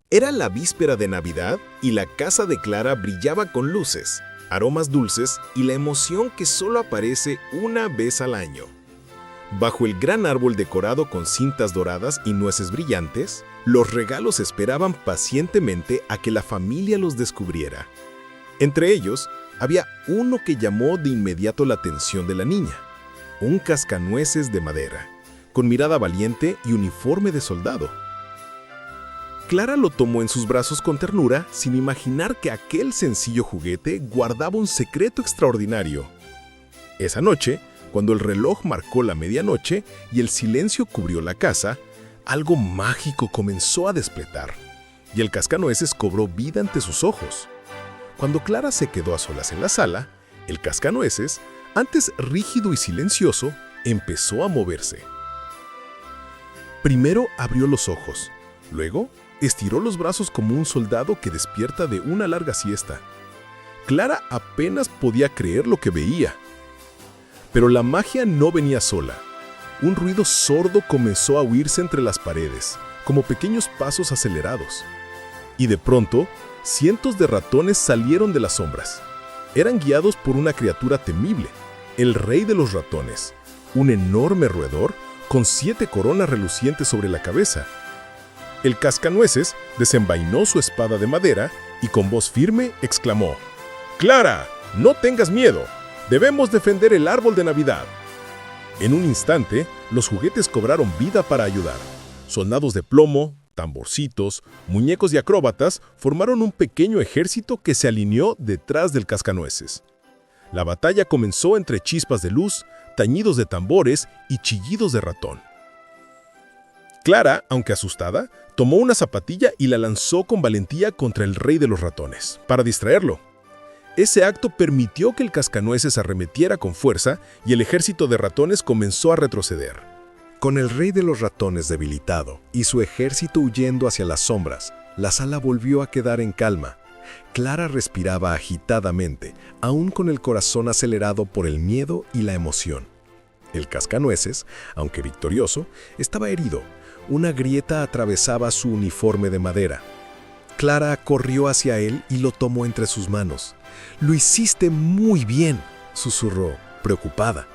Era la víspera de Navidad y la casa de Clara brillaba con luces, aromas dulces y la emoción que solo aparece una vez al año. Bajo el gran árbol decorado con cintas doradas y nueces brillantes, los regalos esperaban pacientemente a que la familia los descubriera. Entre ellos, había uno que llamó de inmediato la atención de la niña: un cascanueces de madera, con mirada valiente y uniforme de soldado. Clara lo tomó en sus brazos con ternura, sin imaginar que aquel sencillo juguete guardaba un secreto extraordinario. Esa noche, cuando el reloj marcó la medianoche y el silencio cubrió la casa, algo mágico comenzó a despletar, y el cascanueces cobró vida ante sus ojos. Cuando Clara se quedó a solas en la sala, el cascanueces, antes rígido y silencioso, empezó a moverse. Primero abrió los ojos, luego estiró los brazos como un soldado que despierta de una larga siesta. Clara apenas podía creer lo que veía. Pero la magia no venía sola. Un ruido sordo comenzó a oírse entre las paredes, como pequeños pasos acelerados. Y de pronto, cientos de ratones salieron de las sombras. Eran guiados por una criatura temible, el rey de los ratones, un enorme roedor con 7 coronas relucientes sobre la cabeza. El cascanueces desenvainó su espada de madera y con voz firme exclamó: «¡Clara, no tengas miedo! Debemos defender el árbol de Navidad». En un instante, los juguetes cobraron vida para ayudar. Soldados de plomo, tamborcitos, muñecos y acróbatas formaron un pequeño ejército que se alineó detrás del cascanueces. La batalla comenzó entre chispas de luz, tañidos de tambores y chillidos de ratón. Clara, aunque asustada, tomó una zapatilla y la lanzó con valentía contra el rey de los ratones, para distraerlo. Ese acto permitió que el cascanueces arremetiera con fuerza y el ejército de ratones comenzó a retroceder. Con el rey de los ratones debilitado y su ejército huyendo hacia las sombras, la sala volvió a quedar en calma. Clara respiraba agitadamente, aún con el corazón acelerado por el miedo y la emoción. El cascanueces, aunque victorioso, estaba herido. Una grieta atravesaba su uniforme de madera. Clara corrió hacia él y lo tomó entre sus manos. «Lo hiciste muy bien», susurró, preocupada.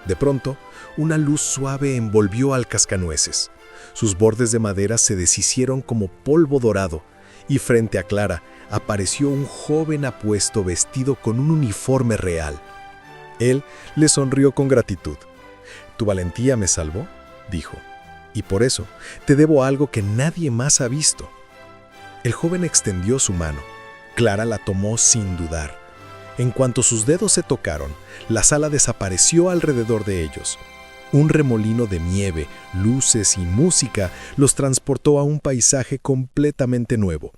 De pronto, una luz suave envolvió al cascanueces. Sus bordes de madera se deshicieron como polvo dorado, y frente a Clara apareció un joven apuesto vestido con un uniforme real. Él le sonrió con gratitud. «Tu valentía me salvó», dijo, «y por eso te debo algo que nadie más ha visto». El joven extendió su mano. Clara la tomó sin dudar. En cuanto sus dedos se tocaron, la sala desapareció alrededor de ellos. Un remolino de nieve, luces y música los transportó a un paisaje completamente nuevo.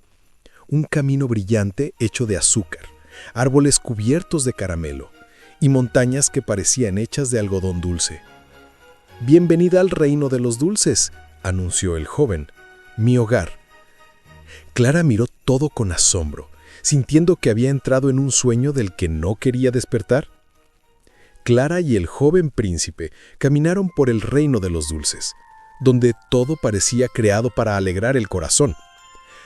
Un camino brillante hecho de azúcar, árboles cubiertos de caramelo y montañas que parecían hechas de algodón dulce. «Bienvenida al reino de los dulces», anunció el joven. «Mi hogar». Clara miró todo con asombro, sintiendo que había entrado en un sueño del que no quería despertar. Clara y el joven príncipe caminaron por el reino de los dulces, donde todo parecía creado para alegrar el corazón.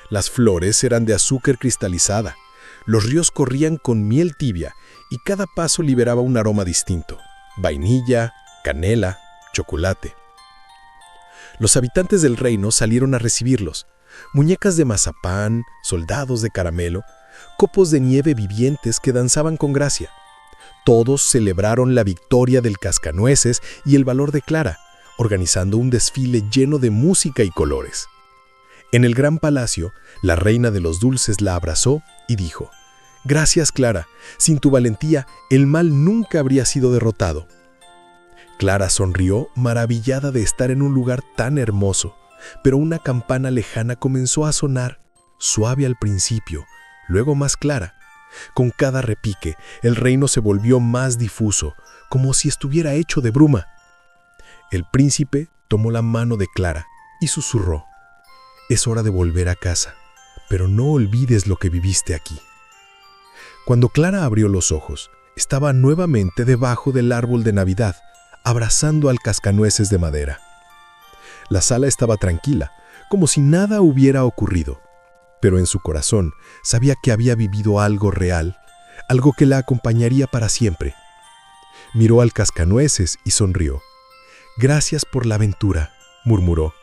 Las flores eran de azúcar cristalizada, los ríos corrían con miel tibia y cada paso liberaba un aroma distinto: vainilla, canela, chocolate. Los habitantes del reino salieron a recibirlos. Muñecas de mazapán, soldados de caramelo, copos de nieve vivientes que danzaban con gracia. Todos celebraron la victoria del cascanueces y el valor de Clara, organizando un desfile lleno de música y colores. En el gran palacio, la reina de los dulces la abrazó y dijo: «Gracias, Clara. Sin tu valentía, el mal nunca habría sido derrotado». Clara sonrió, maravillada de estar en un lugar tan hermoso, pero una campana lejana comenzó a sonar, suave al principio, luego más clara. Con cada repique, el reino se volvió más difuso, como si estuviera hecho de bruma. El príncipe tomó la mano de Clara y susurró: «Es hora de volver a casa, pero no olvides lo que viviste aquí». Cuando Clara abrió los ojos, estaba nuevamente debajo del árbol de Navidad, abrazando al cascanueces de madera. La sala estaba tranquila, como si nada hubiera ocurrido. pero en su corazón sabía que había vivido algo real, algo que la acompañaría para siempre. Miró al cascanueces y sonrió. «Gracias por la aventura», murmuró.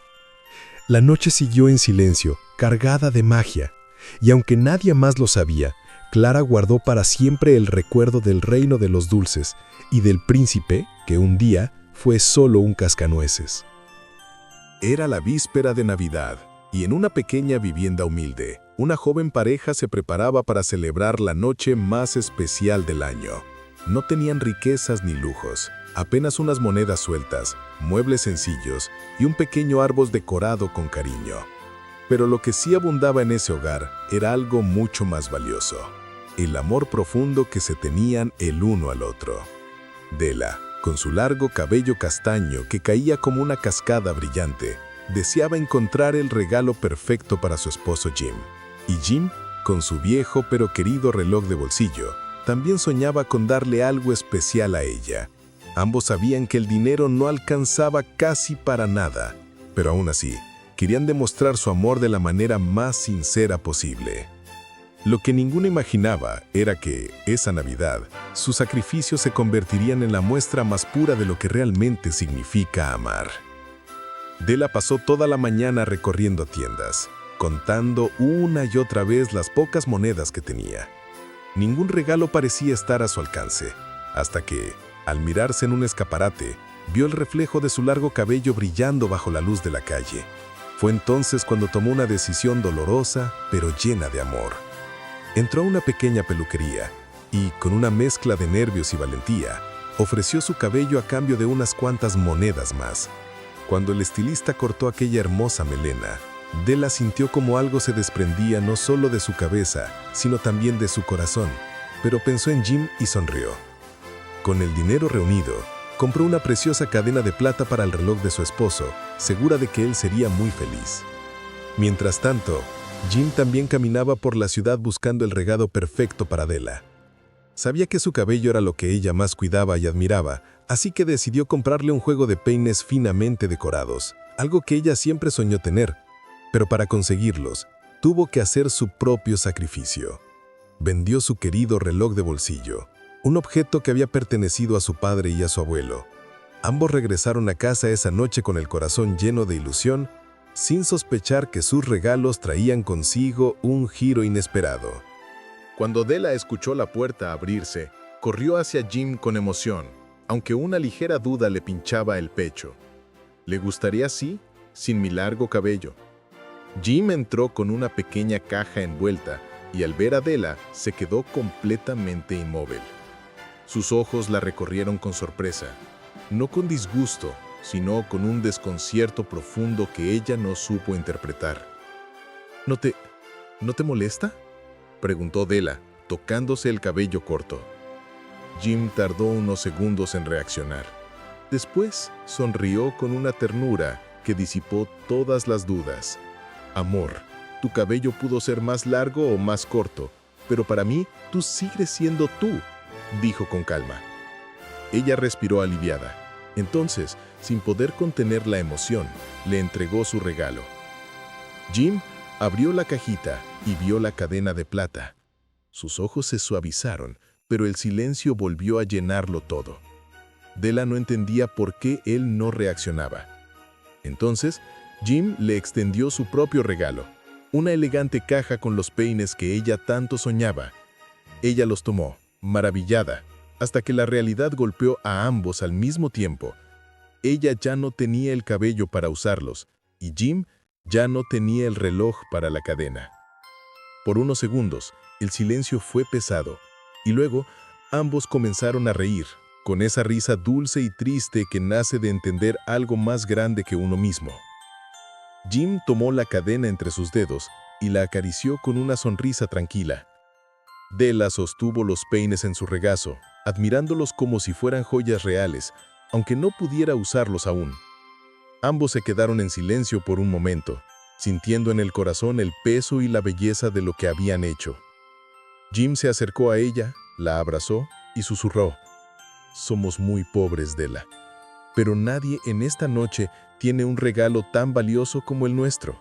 La noche siguió en silencio, cargada de magia, y aunque nadie más lo sabía, Clara guardó para siempre el recuerdo del reino de los dulces y del príncipe que un día fue solo un cascanueces. Era la víspera de Navidad, y en una pequeña vivienda humilde, una joven pareja se preparaba para celebrar la noche más especial del año. No tenían riquezas ni lujos, apenas unas monedas sueltas, muebles sencillos y un pequeño árbol decorado con cariño. Pero lo que sí abundaba en ese hogar era algo mucho más valioso: el amor profundo que se tenían el uno al otro. Della, con su largo cabello castaño que caía como una cascada brillante, deseaba encontrar el regalo perfecto para su esposo Jim. Y Jim, con su viejo pero querido reloj de bolsillo, también soñaba con darle algo especial a ella. Ambos sabían que el dinero no alcanzaba casi para nada, pero aún así, querían demostrar su amor de la manera más sincera posible. Lo que ninguno imaginaba era que, esa Navidad, sus sacrificios se convertirían en la muestra más pura de lo que realmente significa amar. Della pasó toda la mañana recorriendo tiendas, contando una y otra vez las pocas monedas que tenía. Ningún regalo parecía estar a su alcance, hasta que, al mirarse en un escaparate, vio el reflejo de su largo cabello brillando bajo la luz de la calle. Fue entonces cuando tomó una decisión dolorosa, pero llena de amor. Entró a una pequeña peluquería y, con una mezcla de nervios y valentía, ofreció su cabello a cambio de unas cuantas monedas más. Cuando el estilista cortó aquella hermosa melena, Della sintió como algo se desprendía no solo de su cabeza, sino también de su corazón, pero pensó en Jim y sonrió. Con el dinero reunido, compró una preciosa cadena de plata para el reloj de su esposo, segura de que él sería muy feliz. Mientras tanto, Jim también caminaba por la ciudad buscando el regalo perfecto para Della. Sabía que su cabello era lo que ella más cuidaba y admiraba, así que decidió comprarle un juego de peines finamente decorados, algo que ella siempre soñó tener, pero para conseguirlos, tuvo que hacer su propio sacrificio. Vendió su querido reloj de bolsillo, un objeto que había pertenecido a su padre y a su abuelo. Ambos regresaron a casa esa noche con el corazón lleno de ilusión, sin sospechar que sus regalos traían consigo un giro inesperado. Cuando Della escuchó la puerta abrirse, corrió hacia Jim con emoción, aunque una ligera duda le pinchaba el pecho. ¿Le gustaría así, sin mi largo cabello? Jim entró con una pequeña caja envuelta y al ver a Della se quedó completamente inmóvil. Sus ojos la recorrieron con sorpresa, no con disgusto, sino con un desconcierto profundo que ella no supo interpretar. ¿No te molesta?», preguntó Della, tocándose el cabello corto. Jim tardó unos segundos en reaccionar. Después sonrió con una ternura que disipó todas las dudas. «Amor, tu cabello pudo ser más largo o más corto, pero para mí tú sigues siendo tú», dijo con calma. Ella respiró aliviada. Entonces, sin poder contener la emoción, le entregó su regalo. Jim abrió la cajita y vio la cadena de plata. Sus ojos se suavizaron, pero el silencio volvió a llenarlo todo. Della no entendía por qué él no reaccionaba. Entonces, Jim le extendió su propio regalo, una elegante caja con los peines que ella tanto soñaba. Ella los tomó, maravillada, hasta que la realidad golpeó a ambos al mismo tiempo. Ella ya no tenía el cabello para usarlos, y Jim ya no tenía el reloj para la cadena. Por unos segundos, el silencio fue pesado, y luego ambos comenzaron a reír, con esa risa dulce y triste que nace de entender algo más grande que uno mismo. Jim tomó la cadena entre sus dedos y la acarició con una sonrisa tranquila. Della sostuvo los peines en su regazo, admirándolos como si fueran joyas reales, aunque no pudiera usarlos aún. Ambos se quedaron en silencio por un momento, sintiendo en el corazón el peso y la belleza de lo que habían hecho. Jim se acercó a ella, la abrazó y susurró: «Somos muy pobres, Della, pero nadie en esta noche tiene un regalo tan valioso como el nuestro».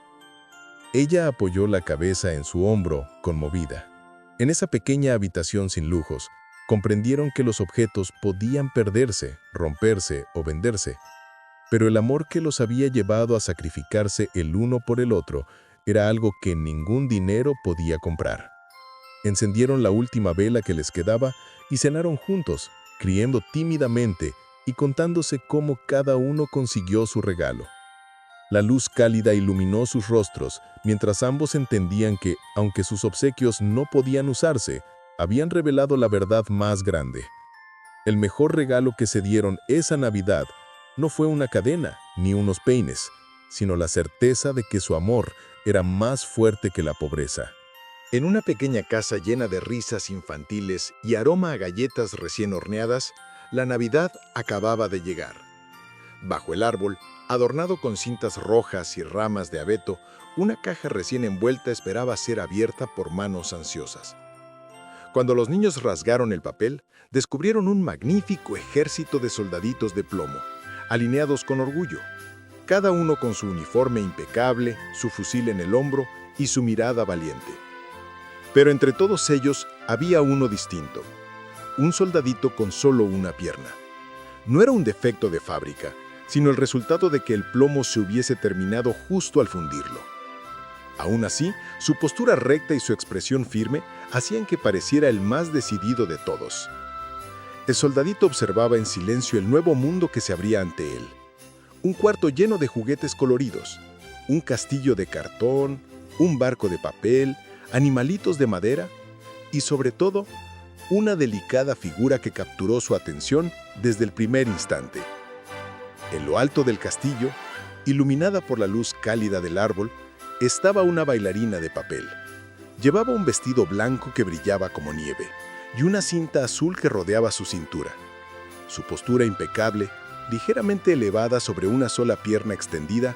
Ella apoyó la cabeza en su hombro, conmovida. En esa pequeña habitación sin lujos, comprendieron que los objetos podían perderse, romperse o venderse, pero el amor que los había llevado a sacrificarse el uno por el otro era algo que ningún dinero podía comprar. Encendieron la última vela que les quedaba y cenaron juntos, riendo tímidamente y contándose cómo cada uno consiguió su regalo. La luz cálida iluminó sus rostros, mientras ambos entendían que, aunque sus obsequios no podían usarse, habían revelado la verdad más grande. El mejor regalo que se dieron esa Navidad no fue una cadena ni unos peines, sino la certeza de que su amor era más fuerte que la pobreza. En una pequeña casa llena de risas infantiles y aroma a galletas recién horneadas, la Navidad acababa de llegar. Bajo el árbol, adornado con cintas rojas y ramas de abeto, una caja recién envuelta esperaba ser abierta por manos ansiosas. Cuando los niños rasgaron el papel, descubrieron un magnífico ejército de soldaditos de plomo, alineados con orgullo, cada uno con su uniforme impecable, su fusil en el hombro y su mirada valiente. Pero entre todos ellos había uno distinto, un soldadito con solo una pierna. No era un defecto de fábrica, sino el resultado de que el plomo se hubiese terminado justo al fundirlo. Aún así, su postura recta y su expresión firme hacían que pareciera el más decidido de todos. El soldadito observaba en silencio el nuevo mundo que se abría ante él. Un cuarto lleno de juguetes coloridos, un castillo de cartón, un barco de papel, animalitos de madera y, sobre todo, una delicada figura que capturó su atención desde el primer instante. En lo alto del castillo, iluminada por la luz cálida del árbol, estaba una bailarina de papel. Llevaba un vestido blanco que brillaba como nieve y una cinta azul que rodeaba su cintura. Su postura impecable, ligeramente elevada sobre una sola pierna extendida,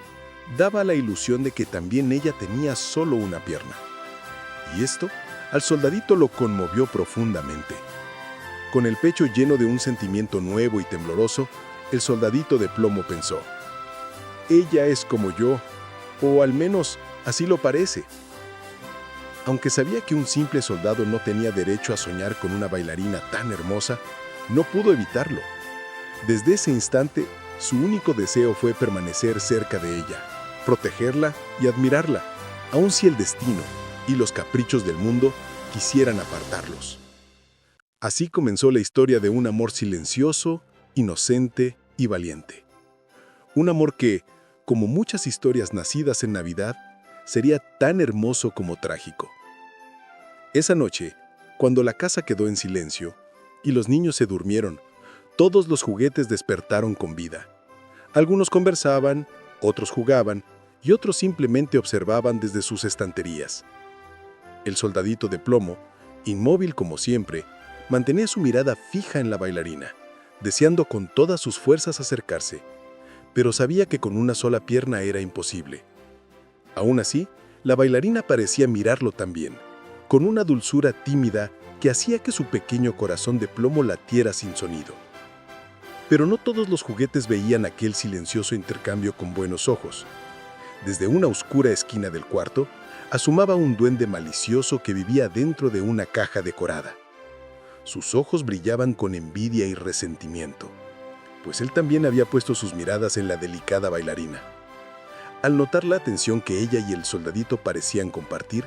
daba la ilusión de que también ella tenía solo una pierna. Y esto, al soldadito lo conmovió profundamente. Con el pecho lleno de un sentimiento nuevo y tembloroso, el soldadito de plomo pensó: ella es como yo, o al menos así lo parece. Aunque sabía que un simple soldado no tenía derecho a soñar con una bailarina tan hermosa, no pudo evitarlo. Desde ese instante, su único deseo fue permanecer cerca de ella, protegerla y admirarla, aun si el destino y los caprichos del mundo quisieran apartarlos. Así comenzó la historia de un amor silencioso, inocente y valiente. Un amor que, como muchas historias nacidas en Navidad, sería tan hermoso como trágico. Esa noche, cuando la casa quedó en silencio y los niños se durmieron, todos los juguetes despertaron con vida. Algunos conversaban, otros jugaban y otros simplemente observaban desde sus estanterías. El soldadito de plomo, inmóvil como siempre, mantenía su mirada fija en la bailarina, deseando con todas sus fuerzas acercarse, pero sabía que con una sola pierna era imposible. Aún así, la bailarina parecía mirarlo también, con una dulzura tímida que hacía que su pequeño corazón de plomo latiera sin sonido. Pero no todos los juguetes veían aquel silencioso intercambio con buenos ojos. Desde una oscura esquina del cuarto, asomaba un duende malicioso que vivía dentro de una caja decorada. Sus ojos brillaban con envidia y resentimiento, pues él también había puesto sus miradas en la delicada bailarina. Al notar la atención que ella y el soldadito parecían compartir,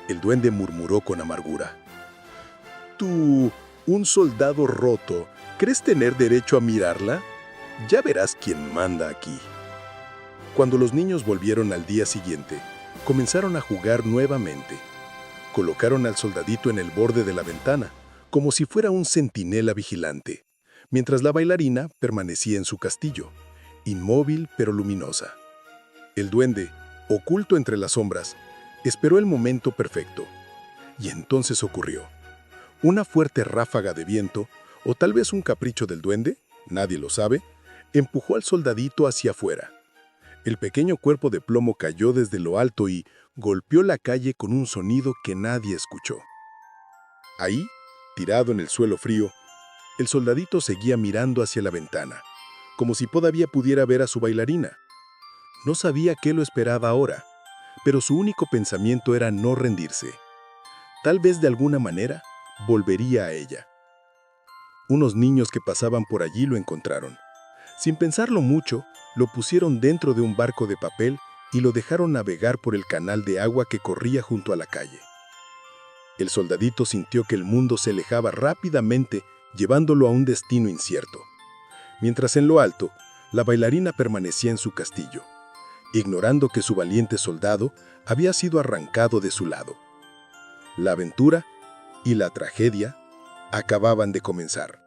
el duende murmuró con amargura: «Tú, un soldado roto, ¿crees tener derecho a mirarla? Ya verás quién manda aquí». Cuando los niños volvieron al día siguiente, comenzaron a jugar nuevamente. Colocaron al soldadito en el borde de la ventana, como si fuera un centinela vigilante, mientras la bailarina permanecía en su castillo, inmóvil pero luminosa. El duende, oculto entre las sombras, esperó el momento perfecto. Y entonces ocurrió. Una fuerte ráfaga de viento, o tal vez un capricho del duende, nadie lo sabe, empujó al soldadito hacia afuera. El pequeño cuerpo de plomo cayó desde lo alto y golpeó la calle con un sonido que nadie escuchó. Ahí, tirado en el suelo frío, el soldadito seguía mirando hacia la ventana, como si todavía pudiera ver a su bailarina. No sabía qué lo esperaba ahora, pero su único pensamiento era no rendirse. Tal vez de alguna manera volvería a ella. Unos niños que pasaban por allí lo encontraron. Sin pensarlo mucho, lo pusieron dentro de un barco de papel y lo dejaron navegar por el canal de agua que corría junto a la calle. El soldadito sintió que el mundo se alejaba rápidamente, llevándolo a un destino incierto. Mientras en lo alto, la bailarina permanecía en su castillo, ignorando que su valiente soldado había sido arrancado de su lado. La aventura y la tragedia acababan de comenzar.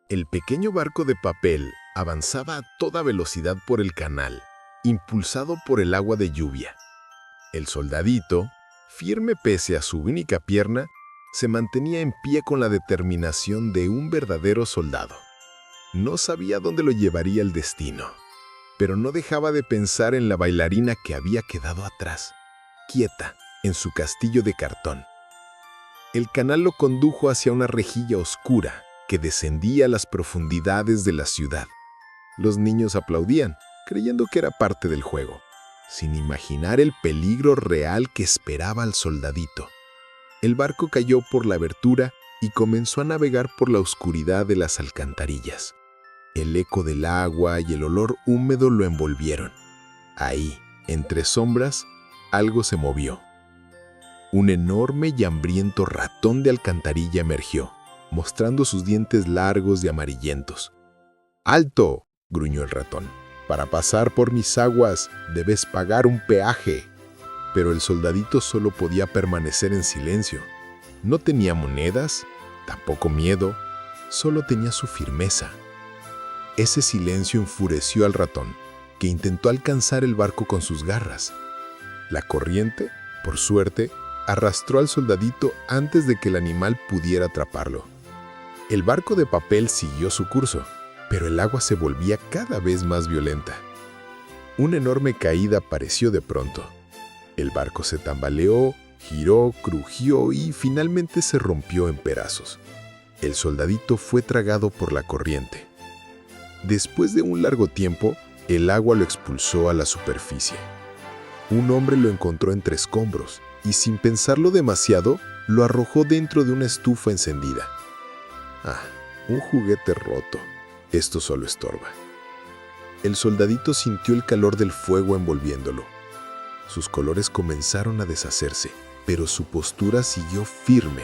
El pequeño barco de papel avanzaba a toda velocidad por el canal, impulsado por el agua de lluvia. El soldadito, firme pese a su única pierna, se mantenía en pie con la determinación de un verdadero soldado. No sabía dónde lo llevaría el destino, pero no dejaba de pensar en la bailarina que había quedado atrás, quieta, en su castillo de cartón. El canal lo condujo hacia una rejilla oscura que descendía a las profundidades de la ciudad. Los niños aplaudían, creyendo que era parte del juego, sin imaginar el peligro real que esperaba al soldadito. El barco cayó por la abertura y comenzó a navegar por la oscuridad de las alcantarillas. El eco del agua y el olor húmedo lo envolvieron. Ahí, entre sombras, algo se movió. Un enorme y hambriento ratón de alcantarilla emergió, mostrando sus dientes largos y amarillentos. ¡Alto!, gruñó el ratón. «Para pasar por mis aguas, debes pagar un peaje». Pero el soldadito solo podía permanecer en silencio. No tenía monedas, tampoco miedo, solo tenía su firmeza. Ese silencio enfureció al ratón, que intentó alcanzar el barco con sus garras. La corriente, por suerte, arrastró al soldadito antes de que el animal pudiera atraparlo. El barco de papel siguió su curso, pero el agua se volvía cada vez más violenta. Una enorme caída apareció de pronto. El barco se tambaleó, giró, crujió y finalmente se rompió en pedazos. El soldadito fue tragado por la corriente. Después de un largo tiempo, el agua lo expulsó a la superficie. Un hombre lo encontró entre escombros y, sin pensarlo demasiado, lo arrojó dentro de una estufa encendida. Ah, un juguete roto. Esto solo estorba. El soldadito sintió el calor del fuego envolviéndolo. Sus colores comenzaron a deshacerse, pero su postura siguió firme,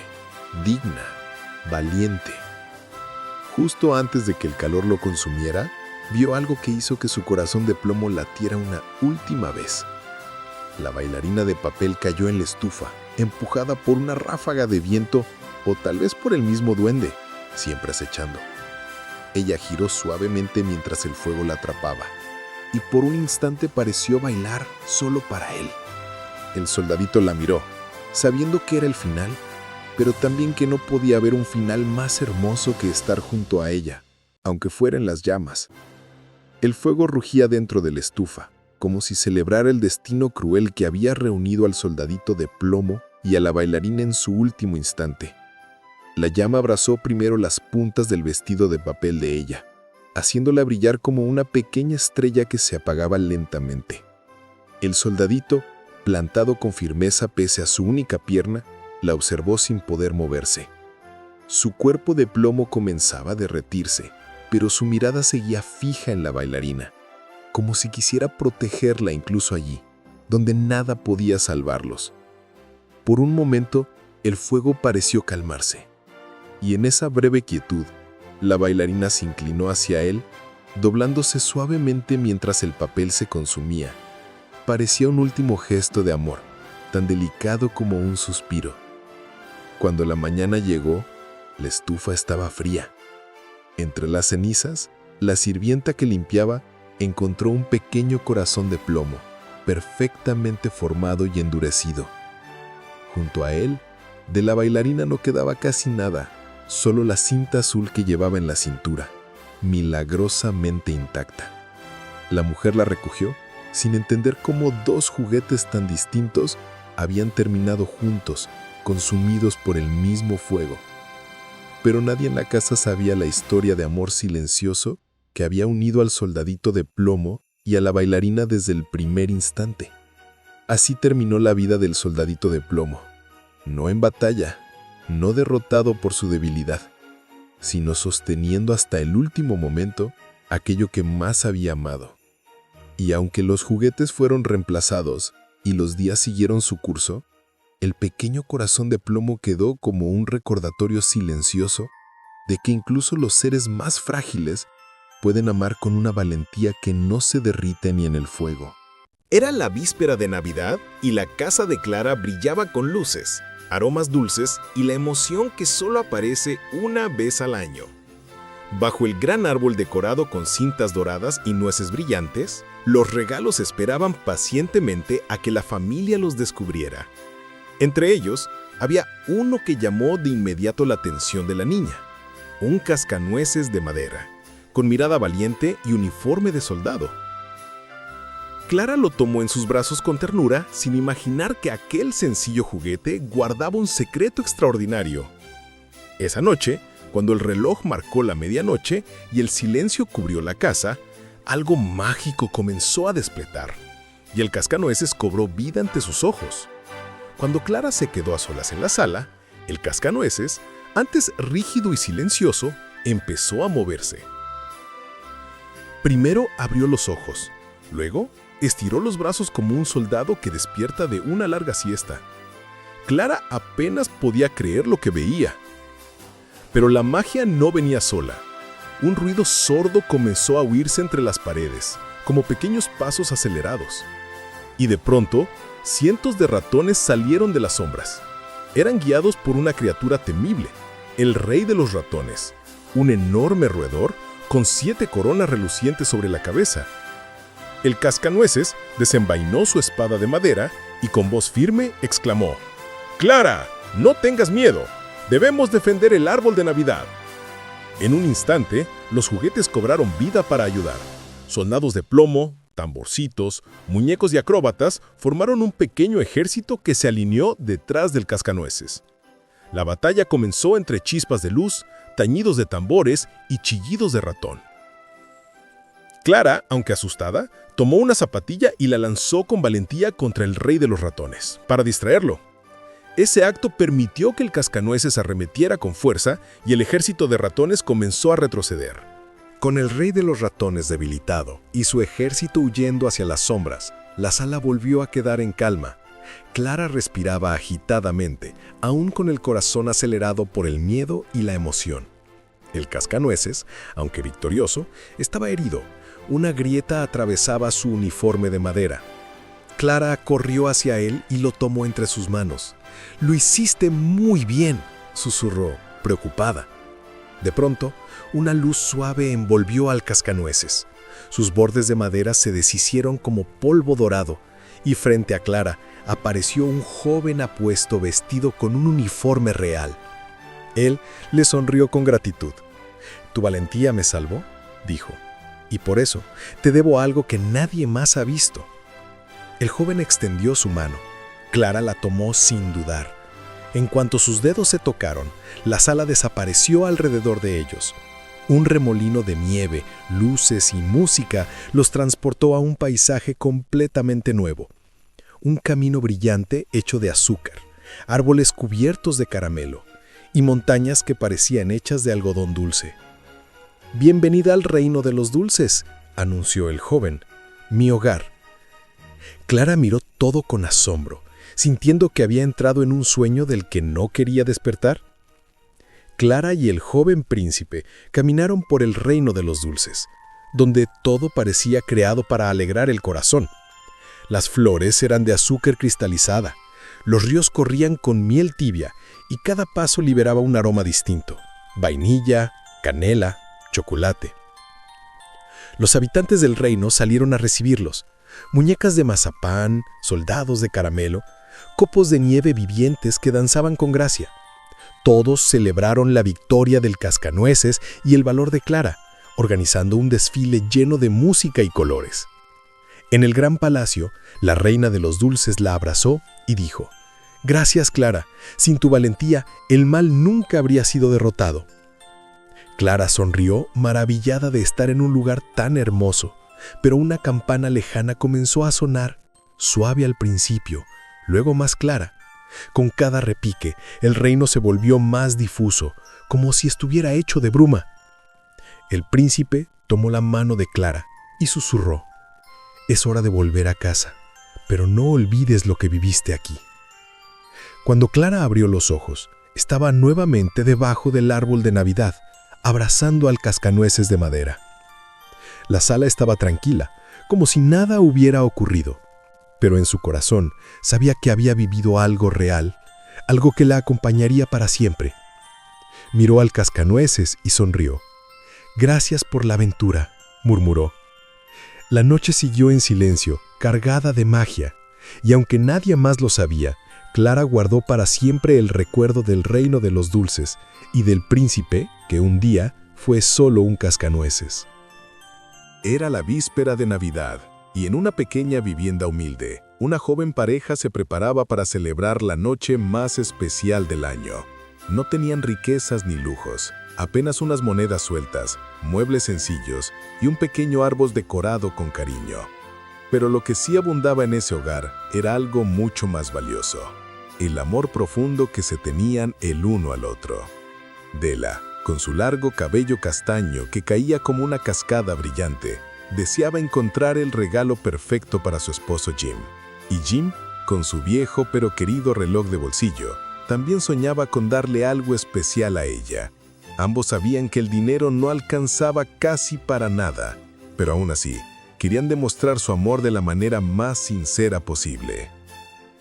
digna, valiente. Justo antes de que el calor lo consumiera, vio algo que hizo que su corazón de plomo latiera una última vez. La bailarina de papel cayó en la estufa, empujada por una ráfaga de viento o tal vez por el mismo duende, siempre acechando. Ella giró suavemente mientras el fuego la atrapaba, y por un instante pareció bailar solo para él. El soldadito la miró, sabiendo que era el final, pero también que no podía haber un final más hermoso que estar junto a ella, aunque fuera en las llamas. El fuego rugía dentro de la estufa, como si celebrara el destino cruel que había reunido al soldadito de plomo y a la bailarina en su último instante. La llama abrazó primero las puntas del vestido de papel de ella, haciéndola brillar como una pequeña estrella que se apagaba lentamente. El soldadito, plantado con firmeza pese a su única pierna, la observó sin poder moverse. Su cuerpo de plomo comenzaba a derretirse, pero su mirada seguía fija en la bailarina, como si quisiera protegerla incluso allí, donde nada podía salvarlos. Por un momento, el fuego pareció calmarse, y en esa breve quietud, la bailarina se inclinó hacia él, doblándose suavemente mientras el papel se consumía. Parecía un último gesto de amor, tan delicado como un suspiro. Cuando la mañana llegó, la estufa estaba fría. Entre las cenizas, la sirvienta que limpiaba encontró un pequeño corazón de plomo, perfectamente formado y endurecido. Junto a él, de la bailarina no quedaba casi nada, solo la cinta azul que llevaba en la cintura, milagrosamente intacta. La mujer la recogió, sin entender cómo dos juguetes tan distintos habían terminado juntos, consumidos por el mismo fuego. Pero nadie en la casa sabía la historia de amor silencioso que había unido al soldadito de plomo y a la bailarina desde el primer instante. Así terminó la vida del soldadito de plomo, no en batalla, no derrotado por su debilidad, sino sosteniendo hasta el último momento aquello que más había amado. Y aunque los juguetes fueron reemplazados y los días siguieron su curso, el pequeño corazón de plomo quedó como un recordatorio silencioso de que incluso los seres más frágiles pueden amar con una valentía que no se derrite ni en el fuego. Era la víspera de Navidad y la casa de Clara brillaba con luces, aromas dulces y la emoción que solo aparece una vez al año. Bajo el gran árbol decorado con cintas doradas y nueces brillantes, los regalos esperaban pacientemente a que la familia los descubriera. Entre ellos, había uno que llamó de inmediato la atención de la niña, un cascanueces de madera, con mirada valiente y uniforme de soldado. Clara lo tomó en sus brazos con ternura, sin imaginar que aquel sencillo juguete guardaba un secreto extraordinario. Esa noche, cuando el reloj marcó la medianoche y el silencio cubrió la casa, algo mágico comenzó a despletar, y el cascanueces cobró vida ante sus ojos. Cuando Clara se quedó a solas en la sala, el cascanueces, antes rígido y silencioso, empezó a moverse. Primero abrió los ojos, luego estiró los brazos como un soldado que despierta de una larga siesta. Clara apenas podía creer lo que veía. Pero la magia no venía sola. Un ruido sordo comenzó a oírse entre las paredes, como pequeños pasos acelerados. Y de pronto, cientos de ratones salieron de las sombras. Eran guiados por una criatura temible, el rey de los ratones, un enorme roedor con 7 coronas relucientes sobre la cabeza. El cascanueces desenvainó su espada de madera y con voz firme exclamó: «¡Clara, no tengas miedo! Debemos defender el árbol de Navidad». En un instante, los juguetes cobraron vida para ayudar. Soldados de plomo, tamborcitos, muñecos y acróbatas formaron un pequeño ejército que se alineó detrás del cascanueces. La batalla comenzó entre chispas de luz, tañidos de tambores y chillidos de ratón. Clara, aunque asustada, tomó una zapatilla y la lanzó con valentía contra el rey de los ratones, para distraerlo. Ese acto permitió que el cascanueces arremetiera con fuerza y el ejército de ratones comenzó a retroceder. Con el rey de los ratones debilitado y su ejército huyendo hacia las sombras, la sala volvió a quedar en calma. Clara respiraba agitadamente, aún con el corazón acelerado por el miedo y la emoción. El cascanueces, aunque victorioso, estaba herido. Una grieta atravesaba su uniforme de madera. Clara corrió hacia él y lo tomó entre sus manos. «Lo hiciste muy bien», susurró, preocupada. De pronto, una luz suave envolvió al cascanueces. Sus bordes de madera se deshicieron como polvo dorado, y frente a Clara apareció un joven apuesto vestido con un uniforme real. Él le sonrió con gratitud. «Tu valentía me salvó», dijo, «y por eso te debo algo que nadie más ha visto». El joven extendió su mano. Clara la tomó sin dudar. En cuanto sus dedos se tocaron, la sala desapareció alrededor de ellos. Un remolino de nieve, luces y música los transportó a un paisaje completamente nuevo. Un camino brillante hecho de azúcar, árboles cubiertos de caramelo y montañas que parecían hechas de algodón dulce. «Bienvenida al reino de los dulces», anunció el joven. «Mi hogar». Clara miró todo con asombro, sintiendo que había entrado en un sueño del que no quería despertar. Clara y el joven príncipe caminaron por el reino de los dulces, donde todo parecía creado para alegrar el corazón. Las flores eran de azúcar cristalizada, los ríos corrían con miel tibia y cada paso liberaba un aroma distinto: vainilla, canela, chocolate. Los habitantes del reino salieron a recibirlos. Muñecas de mazapán, soldados de caramelo, copos de nieve vivientes que danzaban con gracia. Todos celebraron la victoria del cascanueces y el valor de Clara, organizando un desfile lleno de música y colores. En el gran palacio, la reina de los dulces la abrazó y dijo: «Gracias, Clara. Sin tu valentía, el mal nunca habría sido derrotado». Clara sonrió, maravillada de estar en un lugar tan hermoso, pero una campana lejana comenzó a sonar. suave al principio, luego más clara. Con cada repique, el reino se volvió más difuso, como si estuviera hecho de bruma. El príncipe tomó la mano de Clara y susurró: «Es hora de volver a casa, pero no olvides lo que viviste aquí». Cuando Clara abrió los ojos, estaba nuevamente debajo del árbol de Navidad, abrazando al cascanueces de madera. La sala estaba tranquila, como si nada hubiera ocurrido, pero en su corazón sabía que había vivido algo real, algo que la acompañaría para siempre. Miró al cascanueces y sonrió. «Gracias por la aventura», murmuró. La noche siguió en silencio, cargada de magia, y aunque nadie más lo sabía, Clara guardó para siempre el recuerdo del reino de los dulces y del príncipe que un día fue solo un cascanueces. Era la víspera de Navidad, y en una pequeña vivienda humilde, una joven pareja se preparaba para celebrar la noche más especial del año. No tenían riquezas ni lujos, apenas unas monedas sueltas, muebles sencillos y un pequeño árbol decorado con cariño. Pero lo que sí abundaba en ese hogar era algo mucho más valioso: el amor profundo que se tenían el uno al otro. Della, con su largo cabello castaño que caía como una cascada brillante, deseaba encontrar el regalo perfecto para su esposo Jim. Y Jim, con su viejo pero querido reloj de bolsillo, también soñaba con darle algo especial a ella. Ambos sabían que el dinero no alcanzaba casi para nada, pero aún así, querían demostrar su amor de la manera más sincera posible.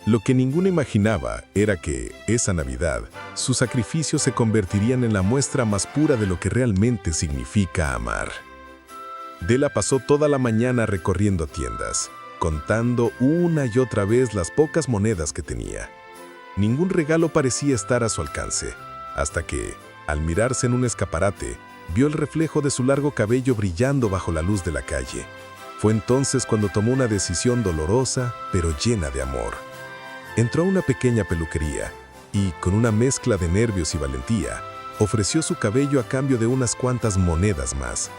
Lo que ninguno imaginaba era que, esa Navidad, sus sacrificios se convertirían en la muestra más pura de lo que realmente significa amar. Della pasó toda la mañana recorriendo tiendas, contando una y otra vez las pocas monedas que tenía. Ningún regalo parecía estar a su alcance, hasta que, al mirarse en un escaparate, vio el reflejo de su largo cabello brillando bajo la luz de la calle. Fue entonces cuando tomó una decisión dolorosa, pero llena de amor. Entró a una pequeña peluquería y, con una mezcla de nervios y valentía, ofreció su cabello a cambio de unas cuantas monedas más.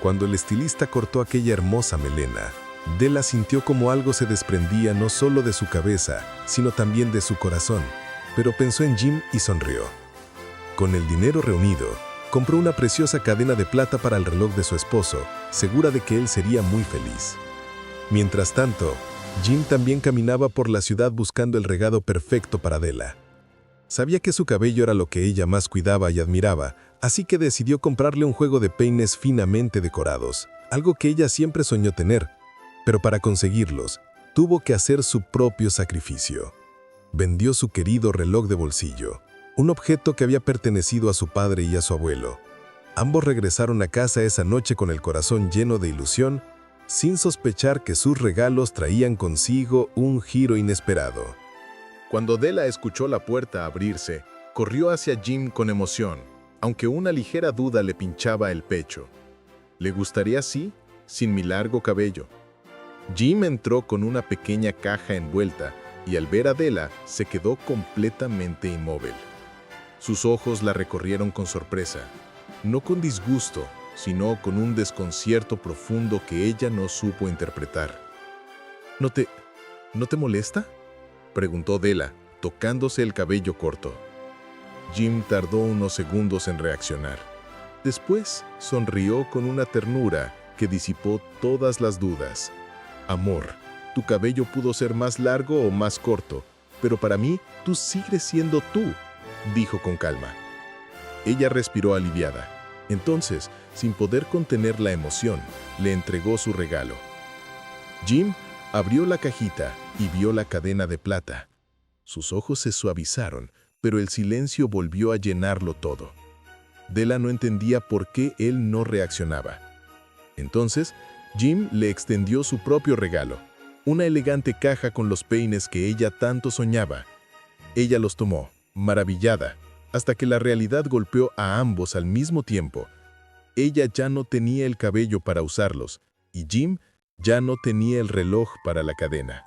Cuando el estilista cortó aquella hermosa melena, Della sintió como algo se desprendía no solo de su cabeza, sino también de su corazón, pero pensó en Jim y sonrió. Con el dinero reunido, compró una preciosa cadena de plata para el reloj de su esposo, segura de que él sería muy feliz. Mientras tanto, Jim también caminaba por la ciudad buscando el regalo perfecto para Della. Sabía que su cabello era lo que ella más cuidaba y admiraba, así que decidió comprarle un juego de peines finamente decorados, algo que ella siempre soñó tener, pero para conseguirlos, tuvo que hacer su propio sacrificio. Vendió su querido reloj de bolsillo, un objeto que había pertenecido a su padre y a su abuelo. Ambos regresaron a casa esa noche con el corazón lleno de ilusión, sin sospechar que sus regalos traían consigo un giro inesperado. Cuando Della escuchó la puerta abrirse, corrió hacia Jim con emoción, aunque una ligera duda le pinchaba el pecho. ¿Le gustaría así, sin mi largo cabello? Jim entró con una pequeña caja envuelta y al ver a Della se quedó completamente inmóvil. Sus ojos la recorrieron con sorpresa, no con disgusto, sino con un desconcierto profundo que ella no supo interpretar. ¿No te molesta?», preguntó Della, tocándose el cabello corto. Jim tardó unos segundos en reaccionar. Después sonrió con una ternura que disipó todas las dudas. «Amor, tu cabello pudo ser más largo o más corto, pero para mí tú sigues siendo tú», dijo con calma. Ella respiró aliviada. Entonces, sin poder contener la emoción, le entregó su regalo. Jim abrió la cajita y vio la cadena de plata. Sus ojos se suavizaron, pero el silencio volvió a llenarlo todo. Della no entendía por qué él no reaccionaba. Entonces, Jim le extendió su propio regalo, una elegante caja con los peines que ella tanto soñaba. Ella los tomó, maravillada, hasta que la realidad golpeó a ambos al mismo tiempo. Ella ya no tenía el cabello para usarlos, y Jim ya no tenía el reloj para la cadena.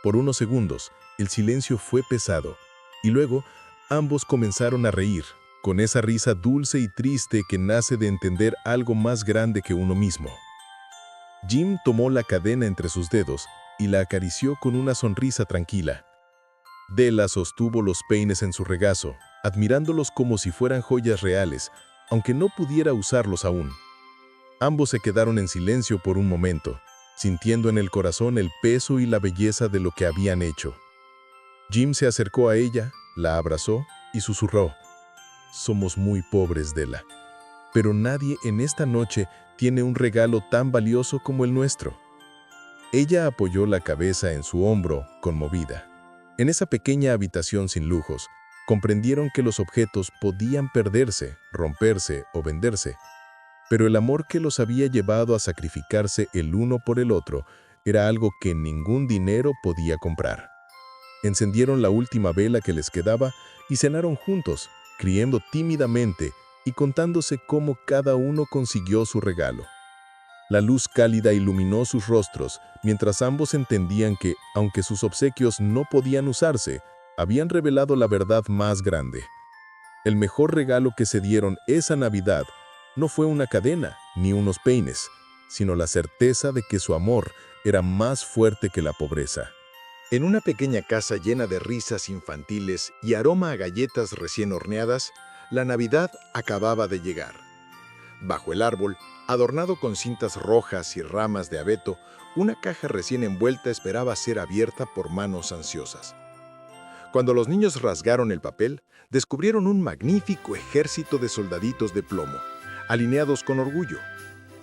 Por unos segundos, el silencio fue pesado, y luego ambos comenzaron a reír, con esa risa dulce y triste que nace de entender algo más grande que uno mismo. Jim tomó la cadena entre sus dedos y la acarició con una sonrisa tranquila. Della sostuvo los peines en su regazo, admirándolos como si fueran joyas reales, aunque no pudiera usarlos aún. Ambos se quedaron en silencio por un momento, sintiendo en el corazón el peso y la belleza de lo que habían hecho. Jim se acercó a ella, la abrazó y susurró: «Somos muy pobres, Della, pero nadie en esta noche tiene un regalo tan valioso como el nuestro». Ella apoyó la cabeza en su hombro, conmovida. En esa pequeña habitación sin lujos, comprendieron que los objetos podían perderse, romperse o venderse, pero el amor que los había llevado a sacrificarse el uno por el otro era algo que ningún dinero podía comprar. Encendieron la última vela que les quedaba y cenaron juntos, riendo tímidamente y contándose cómo cada uno consiguió su regalo. La luz cálida iluminó sus rostros, mientras ambos entendían que, aunque sus obsequios no podían usarse, habían revelado la verdad más grande. El mejor regalo que se dieron esa Navidad no fue una cadena ni unos peines, sino la certeza de que su amor era más fuerte que la pobreza. En una pequeña casa llena de risas infantiles y aroma a galletas recién horneadas, la Navidad acababa de llegar. Bajo el árbol, adornado con cintas rojas y ramas de abeto, una caja recién envuelta esperaba ser abierta por manos ansiosas. Cuando los niños rasgaron el papel, descubrieron un magnífico ejército de soldaditos de plomo, alineados con orgullo,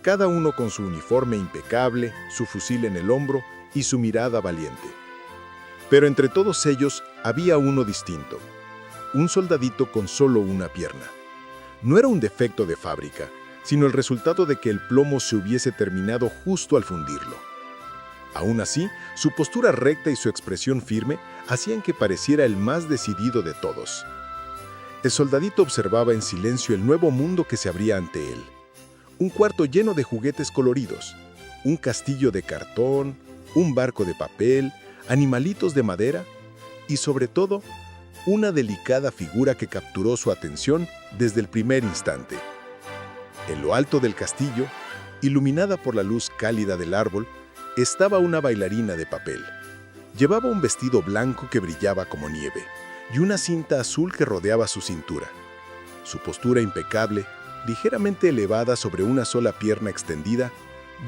cada uno con su uniforme impecable, su fusil en el hombro y su mirada valiente. Pero entre todos ellos había uno distinto, un soldadito con solo una pierna. No era un defecto de fábrica, sino el resultado de que el plomo se hubiese terminado justo al fundirlo. Aún así, su postura recta y su expresión firme hacían que pareciera el más decidido de todos. El soldadito observaba en silencio el nuevo mundo que se abría ante él. Un cuarto lleno de juguetes coloridos, un castillo de cartón, un barco de papel, animalitos de madera y, sobre todo, una delicada figura que capturó su atención desde el primer instante. En lo alto del castillo, iluminada por la luz cálida del árbol, estaba una bailarina de papel. Llevaba un vestido blanco que brillaba como nieve y una cinta azul que rodeaba su cintura. Su postura impecable, ligeramente elevada sobre una sola pierna extendida,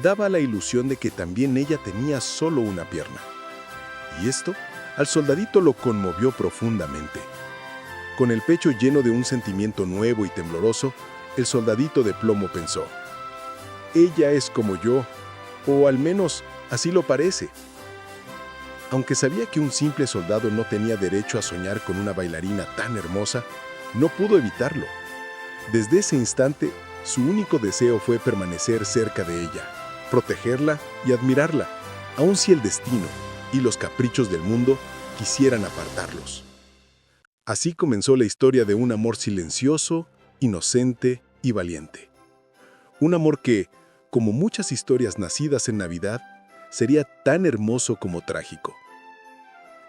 daba la ilusión de que también ella tenía solo una pierna. Y esto, al soldadito lo conmovió profundamente. Con el pecho lleno de un sentimiento nuevo y tembloroso, el soldadito de plomo pensó: «Ella es como yo, o al menos así lo parece». Aunque sabía que un simple soldado no tenía derecho a soñar con una bailarina tan hermosa, no pudo evitarlo. Desde ese instante, su único deseo fue permanecer cerca de ella, protegerla y admirarla, aun si el destino y los caprichos del mundo quisieran apartarlos. Así comenzó la historia de un amor silencioso, inocente y valiente. Un amor que, como muchas historias nacidas en Navidad, sería tan hermoso como trágico.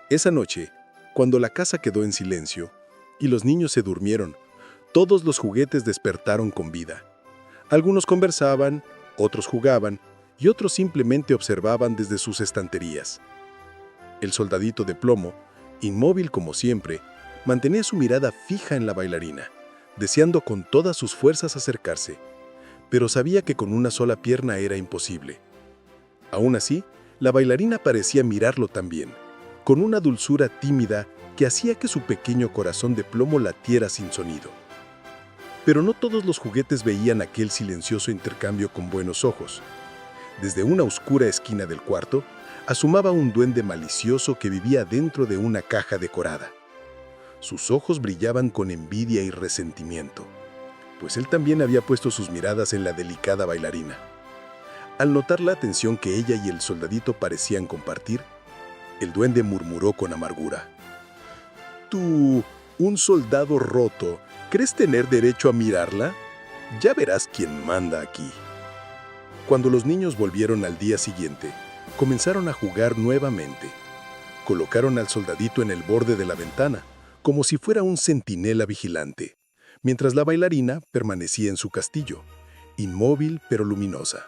Esa noche, cuando la casa quedó en silencio y los niños se durmieron, todos los juguetes despertaron con vida. Algunos conversaban, otros jugaban y otros simplemente observaban desde sus estanterías. El soldadito de plomo, inmóvil como siempre, mantenía su mirada fija en la bailarina, deseando con todas sus fuerzas acercarse, pero sabía que con una sola pierna era imposible. Aún así, la bailarina parecía mirarlo también, con una dulzura tímida que hacía que su pequeño corazón de plomo latiera sin sonido. Pero no todos los juguetes veían aquel silencioso intercambio con buenos ojos. Desde una oscura esquina del cuarto, asomaba un duende malicioso que vivía dentro de una caja decorada. Sus ojos brillaban con envidia y resentimiento, pues él también había puesto sus miradas en la delicada bailarina. Al notar la atención que ella y el soldadito parecían compartir, el duende murmuró con amargura: «Tú, un soldado roto, ¿crees tener derecho a mirarla? Ya verás quién manda aquí». Cuando los niños volvieron al día siguiente, comenzaron a jugar nuevamente. Colocaron al soldadito en el borde de la ventana, como si fuera un centinela vigilante, mientras la bailarina permanecía en su castillo, inmóvil pero luminosa.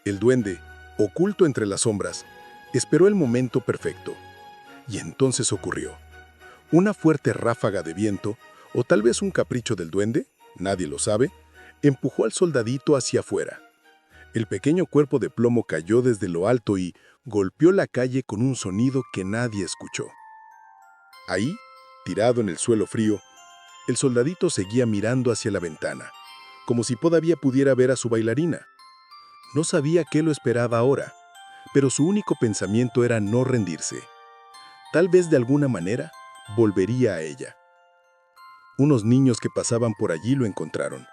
El duende, oculto entre las sombras, Esperó el momento perfecto. Y entonces ocurrió. Una fuerte ráfaga de viento, o tal vez un capricho del duende, nadie lo sabe, empujó al soldadito hacia afuera. El pequeño cuerpo de plomo cayó desde lo alto y golpeó la calle con un sonido que nadie escuchó. Ahí, tirado en el suelo frío, el soldadito seguía mirando hacia la ventana, como si todavía pudiera ver a su bailarina. No sabía qué lo esperaba ahora, pero su único pensamiento era no rendirse. Tal vez de alguna manera volvería a ella. Unos niños que pasaban por allí lo encontraron.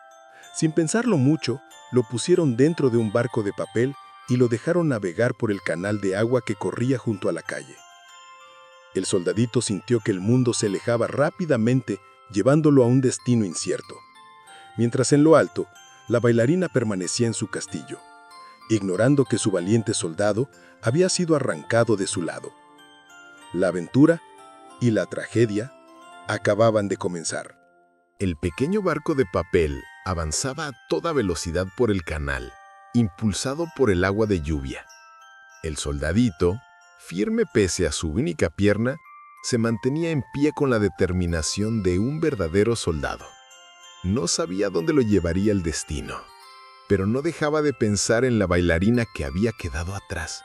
Sin pensarlo mucho, lo pusieron dentro de un barco de papel y lo dejaron navegar por el canal de agua que corría junto a la calle. El soldadito sintió que el mundo se alejaba rápidamente, llevándolo a un destino incierto. Mientras en lo alto, la bailarina permanecía en su castillo, ignorando que su valiente soldado había sido arrancado de su lado. La aventura y la tragedia acababan de comenzar. El pequeño barco de papel avanzaba a toda velocidad por el canal, impulsado por el agua de lluvia. El soldadito, firme pese a su única pierna, se mantenía en pie con la determinación de un verdadero soldado. No sabía dónde lo llevaría el destino, pero no dejaba de pensar en la bailarina que había quedado atrás,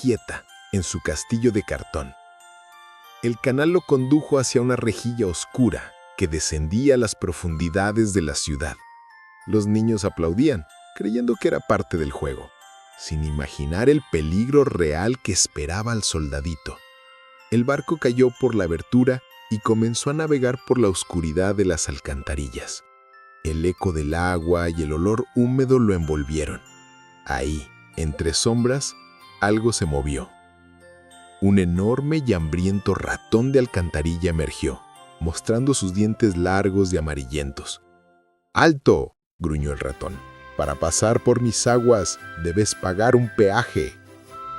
quieta, en su castillo de cartón. El canal lo condujo hacia una rejilla oscura que descendía a las profundidades de la ciudad. Los niños aplaudían, creyendo que era parte del juego, sin imaginar el peligro real que esperaba al soldadito. El barco cayó por la abertura y comenzó a navegar por la oscuridad de las alcantarillas. El eco del agua y el olor húmedo lo envolvieron. Ahí, entre sombras, algo se movió. Un enorme y hambriento ratón de alcantarilla emergió, mostrando sus dientes largos y amarillentos. ¡Alto!, gruñó el ratón. «Para pasar por mis aguas, debes pagar un peaje».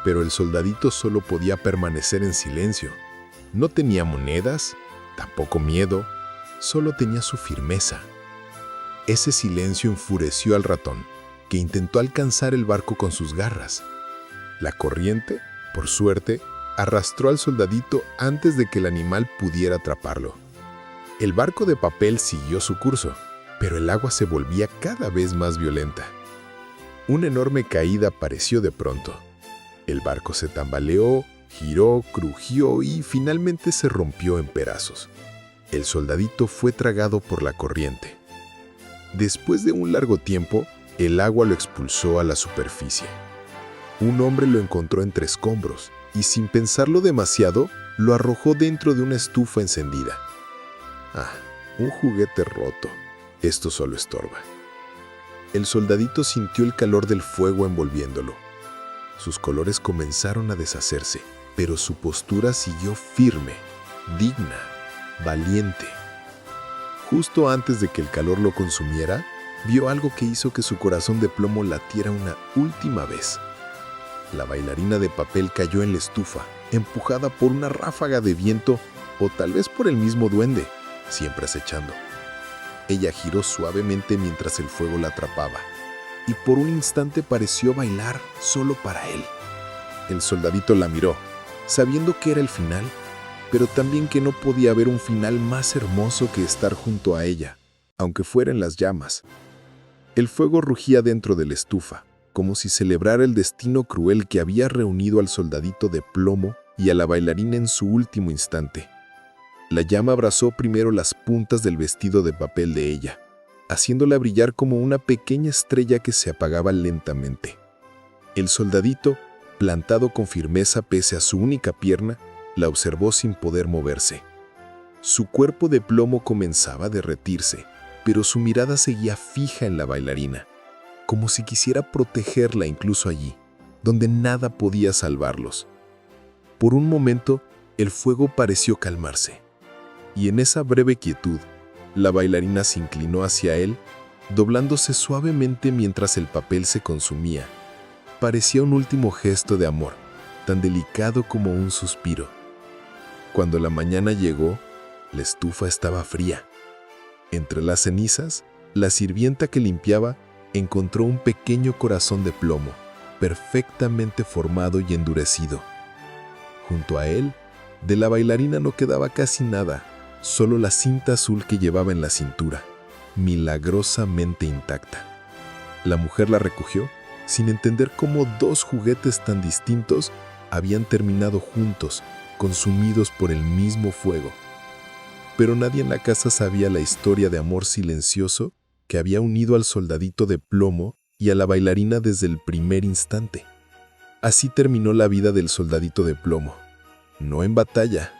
Pero el soldadito solo podía permanecer en silencio. No tenía monedas, tampoco miedo, solo tenía su firmeza. Ese silencio enfureció al ratón, que intentó alcanzar el barco con sus garras. La corriente, por suerte, arrastró al soldadito antes de que el animal pudiera atraparlo. El barco de papel siguió su curso, pero el agua se volvía cada vez más violenta. Una enorme caída apareció de pronto. El barco se tambaleó, giró, crujió y finalmente se rompió en pedazos. El soldadito fue tragado por la corriente. Después de un largo tiempo, el agua lo expulsó a la superficie. Un hombre lo encontró entre escombros y, sin pensarlo demasiado, lo arrojó dentro de una estufa encendida. Ah, un juguete roto. Esto solo estorba. El soldadito sintió el calor del fuego envolviéndolo. Sus colores comenzaron a deshacerse, pero su postura siguió firme, digna, valiente. Justo antes de que el calor lo consumiera, vio algo que hizo que su corazón de plomo latiera una última vez. La bailarina de papel cayó en la estufa, empujada por una ráfaga de viento o tal vez por el mismo duende, siempre acechando. Ella giró suavemente mientras el fuego la atrapaba, y por un instante pareció bailar solo para él. El soldadito la miró, sabiendo que era el final, pero también que no podía haber un final más hermoso que estar junto a ella, aunque fuera en las llamas. El fuego rugía dentro de la estufa, como si celebrara el destino cruel que había reunido al soldadito de plomo y a la bailarina en su último instante. La llama abrazó primero las puntas del vestido de papel de ella, haciéndola brillar como una pequeña estrella que se apagaba lentamente. El soldadito, plantado con firmeza pese a su única pierna, la observó sin poder moverse. Su cuerpo de plomo comenzaba a derretirse, pero su mirada seguía fija en la bailarina, como si quisiera protegerla incluso allí, donde nada podía salvarlos. Por un momento, el fuego pareció calmarse, y en esa breve quietud, la bailarina se inclinó hacia él, doblándose suavemente mientras el papel se consumía. Parecía un último gesto de amor, tan delicado como un suspiro. Cuando la mañana llegó, la estufa estaba fría. Entre las cenizas, la sirvienta que limpiaba encontró un pequeño corazón de plomo, perfectamente formado y endurecido, Junto a él, de la bailarina no quedaba casi nada, solo la cinta azul que llevaba en la cintura, milagrosamente intacta. La mujer la recogió, sin entender cómo dos juguetes tan distintos habían terminado juntos, consumidos por el mismo fuego. Pero nadie en la casa sabía la historia de amor silencioso que había unido al soldadito de plomo y a la bailarina desde el primer instante. Así terminó la vida del soldadito de plomo, no en batalla,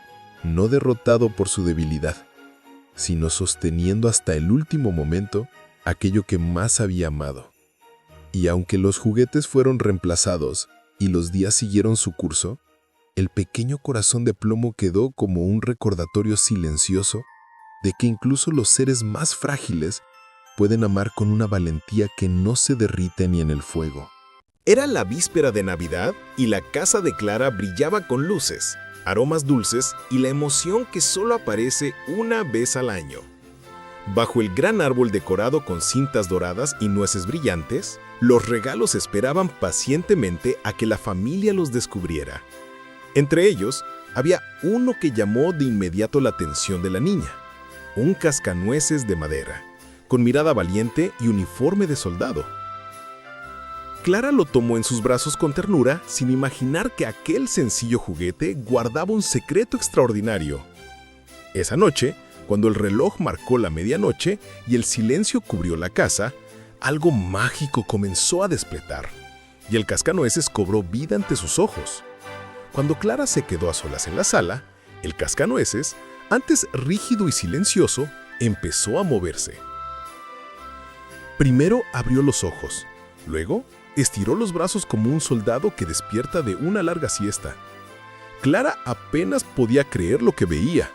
no derrotado por su debilidad, sino sosteniendo hasta el último momento aquello que más había amado. Y aunque los juguetes fueron reemplazados y los días siguieron su curso, el pequeño corazón de plomo quedó como un recordatorio silencioso de que incluso los seres más frágiles pueden amar con una valentía que no se derrite ni en el fuego. Era la víspera de Navidad y la casa de Clara brillaba con luces, aromas dulces y la emoción que solo aparece una vez al año. Bajo el gran árbol decorado con cintas doradas y nueces brillantes, los regalos esperaban pacientemente a que la familia los descubriera. Entre ellos, había uno que llamó de inmediato la atención de la niña, un cascanueces de madera, con mirada valiente y uniforme de soldado. Clara lo tomó en sus brazos con ternura, sin imaginar que aquel sencillo juguete guardaba un secreto extraordinario. Esa noche, cuando el reloj marcó la medianoche y el silencio cubrió la casa, algo mágico comenzó a despletar, y el cascanueces cobró vida ante sus ojos. Cuando Clara se quedó a solas en la sala, el cascanueces, antes rígido y silencioso, empezó a moverse. Primero abrió los ojos, luego estiró los brazos como un soldado que despierta de una larga siesta. Clara apenas podía creer lo que veía.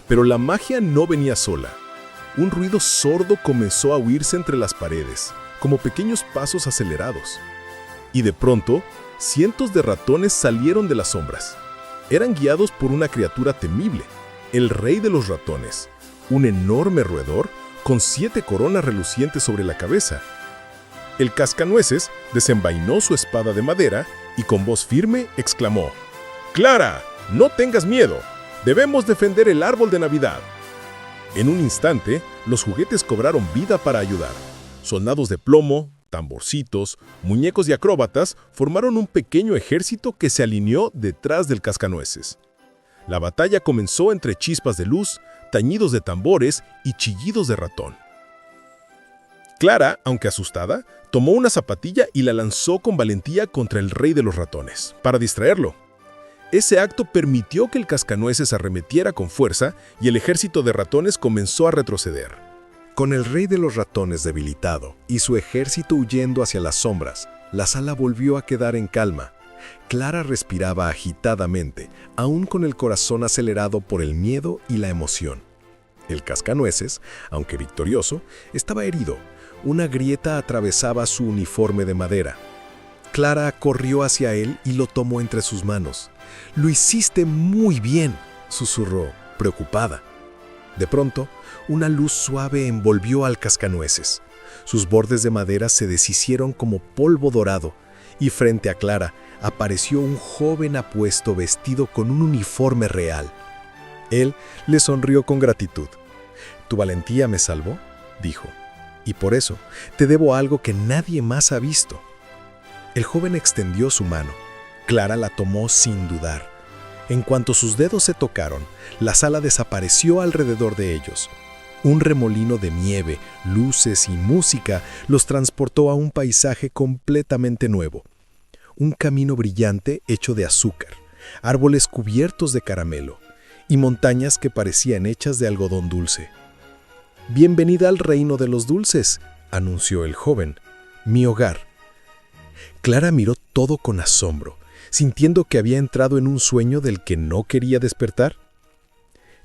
Pero la magia no venía sola. Un ruido sordo comenzó a oírse entre las paredes, como pequeños pasos acelerados. Y de pronto, cientos de ratones salieron de las sombras. Eran guiados por una criatura temible, el rey de los ratones, un enorme roedor con 7 coronas relucientes sobre la cabeza. El cascanueces desenvainó su espada de madera y con voz firme exclamó: «¡Clara, no tengas miedo! Debemos defender el árbol de Navidad». En un instante, los juguetes cobraron vida para ayudar. Soldados de plomo, tamborcitos, muñecos y acróbatas formaron un pequeño ejército que se alineó detrás del cascanueces. La batalla comenzó entre chispas de luz, tañidos de tambores y chillidos de ratón. Clara, aunque asustada, tomó una zapatilla y la lanzó con valentía contra el rey de los ratones, para distraerlo. Ese acto permitió que el cascanueces arremetiera con fuerza y el ejército de ratones comenzó a retroceder. Con el rey de los ratones debilitado y su ejército huyendo hacia las sombras, la sala volvió a quedar en calma. Clara respiraba agitadamente, aún con el corazón acelerado por el miedo y la emoción. El cascanueces, aunque victorioso, estaba herido. Una grieta atravesaba su uniforme de madera. Clara corrió hacia él y lo tomó entre sus manos. «Lo hiciste muy bien», susurró, preocupada. De pronto, una luz suave envolvió al cascanueces. Sus bordes de madera se deshicieron como polvo dorado, y frente a Clara apareció un joven apuesto vestido con un uniforme real. Él le sonrió con gratitud. «Tu valentía me salvó», dijo, «y por eso te debo algo que nadie más ha visto». El joven extendió su mano. Clara la tomó sin dudar. En cuanto sus dedos se tocaron, la sala desapareció alrededor de ellos. Un remolino de nieve, luces y música los transportó a un paisaje completamente nuevo. Un camino brillante hecho de azúcar, árboles cubiertos de caramelo y montañas que parecían hechas de algodón dulce. «Bienvenida al reino de los dulces», anunció el joven, «mi hogar». Clara miró todo con asombro, sintiendo que había entrado en un sueño del que no quería despertar.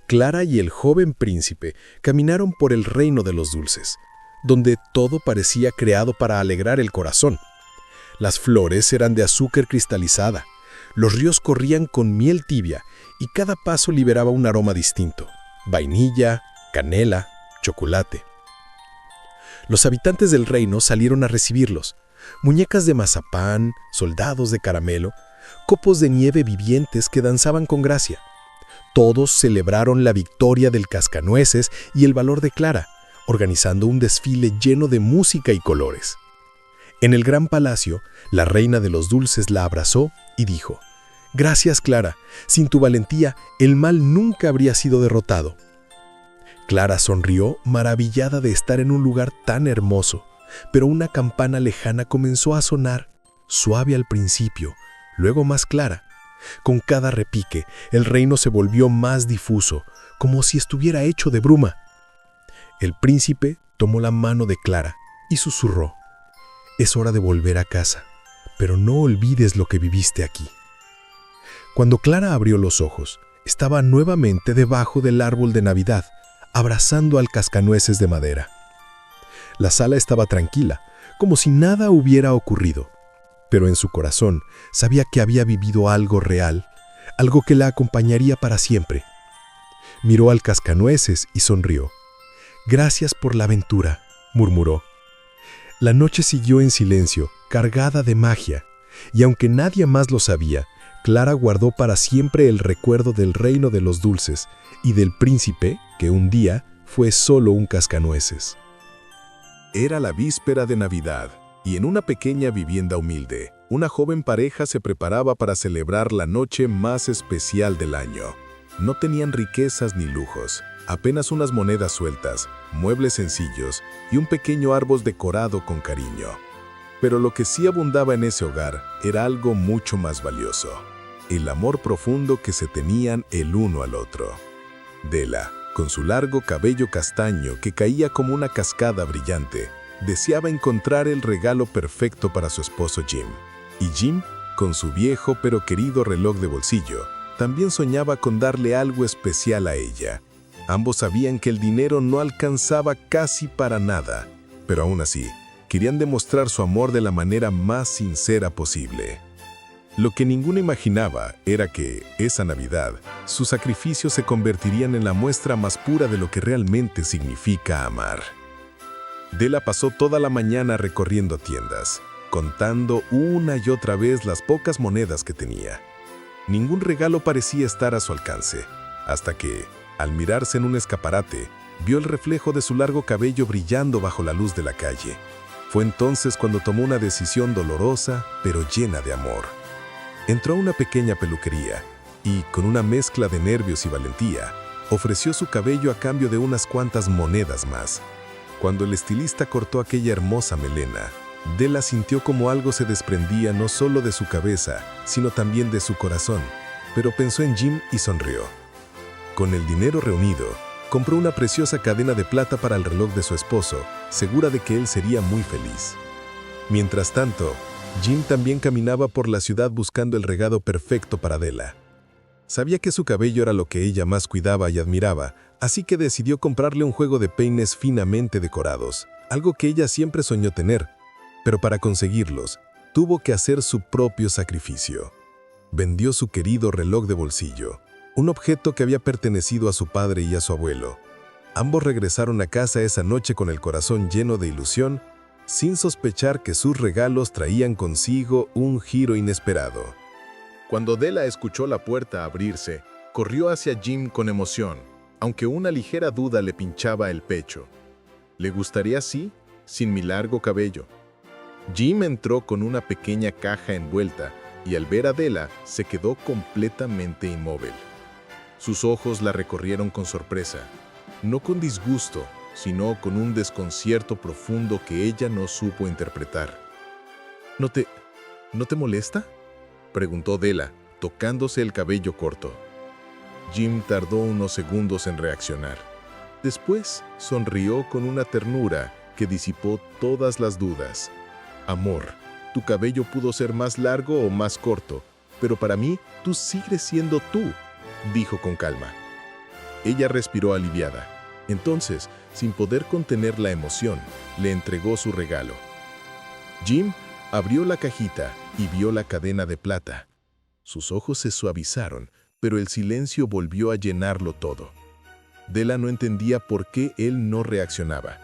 Clara y el joven príncipe caminaron por el reino de los dulces, donde todo parecía creado para alegrar el corazón. Las flores eran de azúcar cristalizada, los ríos corrían con miel tibia y cada paso liberaba un aroma distinto: vainilla, canela, chocolate. Los habitantes del reino salieron a recibirlos. Muñecas de mazapán, soldados de caramelo, copos de nieve vivientes que danzaban con gracia. Todos celebraron la victoria del cascanueces y el valor de Clara, organizando un desfile lleno de música y colores. En el gran palacio, la reina de los dulces la abrazó y dijo: «Gracias, Clara. Sin tu valentía, el mal nunca habría sido derrotado». Clara sonrió, maravillada de estar en un lugar tan hermoso, pero una campana lejana comenzó a sonar, suave al principio, luego más clara. Con cada repique, el reino se volvió más difuso, como si estuviera hecho de bruma. El príncipe tomó la mano de Clara y susurró: «Es hora de volver a casa, pero no olvides lo que viviste aquí». Cuando Clara abrió los ojos, estaba nuevamente debajo del árbol de Navidad, abrazando al cascanueces de madera. La sala estaba tranquila, como si nada hubiera ocurrido, pero en su corazón sabía que había vivido algo real, algo que la acompañaría para siempre. Miró al cascanueces y sonrió. «Gracias por la aventura», murmuró. La noche siguió en silencio, cargada de magia, y aunque nadie más lo sabía, Clara guardó para siempre el recuerdo del reino de los dulces y del príncipe que un día fue solo un cascanueces. Era la víspera de Navidad, y en una pequeña vivienda humilde, una joven pareja se preparaba para celebrar la noche más especial del año. No tenían riquezas ni lujos, apenas unas monedas sueltas, muebles sencillos y un pequeño árbol decorado con cariño. Pero lo que sí abundaba en ese hogar era algo mucho más valioso: el amor profundo que se tenían el uno al otro. Della, con su largo cabello castaño que caía como una cascada brillante, deseaba encontrar el regalo perfecto para su esposo Jim. Y Jim, con su viejo pero querido reloj de bolsillo, también soñaba con darle algo especial a ella. Ambos sabían que el dinero no alcanzaba casi para nada, pero aún así, querían demostrar su amor de la manera más sincera posible. Lo que ninguno imaginaba era que, esa Navidad, sus sacrificios se convertirían en la muestra más pura de lo que realmente significa amar. Della pasó toda la mañana recorriendo tiendas, contando una y otra vez las pocas monedas que tenía. Ningún regalo parecía estar a su alcance, hasta que, al mirarse en un escaparate, vio el reflejo de su largo cabello brillando bajo la luz de la calle. Fue entonces cuando tomó una decisión dolorosa, pero llena de amor. Entró a una pequeña peluquería y, con una mezcla de nervios y valentía, ofreció su cabello a cambio de unas cuantas monedas más. Cuando el estilista cortó aquella hermosa melena, Della sintió como algo se desprendía no solo de su cabeza, sino también de su corazón, pero pensó en Jim y sonrió. Con el dinero reunido, compró una preciosa cadena de plata para el reloj de su esposo, segura de que él sería muy feliz. Mientras tanto, Jim también caminaba por la ciudad buscando el regalo perfecto para Della. Sabía que su cabello era lo que ella más cuidaba y admiraba, así que decidió comprarle un juego de peines finamente decorados, algo que ella siempre soñó tener, pero para conseguirlos, tuvo que hacer su propio sacrificio. Vendió su querido reloj de bolsillo, un objeto que había pertenecido a su padre y a su abuelo. Ambos regresaron a casa esa noche con el corazón lleno de ilusión, sin sospechar que sus regalos traían consigo un giro inesperado. Cuando Della escuchó la puerta abrirse, corrió hacia Jim con emoción, aunque una ligera duda le pinchaba el pecho. ¿Le gustaría así, sin mi largo cabello? Jim entró con una pequeña caja envuelta y al ver a Della se quedó completamente inmóvil. Sus ojos la recorrieron con sorpresa, no con disgusto, sino con un desconcierto profundo que ella no supo interpretar. ¿No te molesta?, preguntó Della, tocándose el cabello corto. Jim tardó unos segundos en reaccionar. Después sonrió con una ternura que disipó todas las dudas. Amor, tu cabello pudo ser más largo o más corto, pero para mí tú sigues siendo tú, dijo con calma. Ella respiró aliviada. Entonces, sin poder contener la emoción, le entregó su regalo. Jim abrió la cajita y vio la cadena de plata. Sus ojos se suavizaron, pero el silencio volvió a llenarlo todo. Della no entendía por qué él no reaccionaba.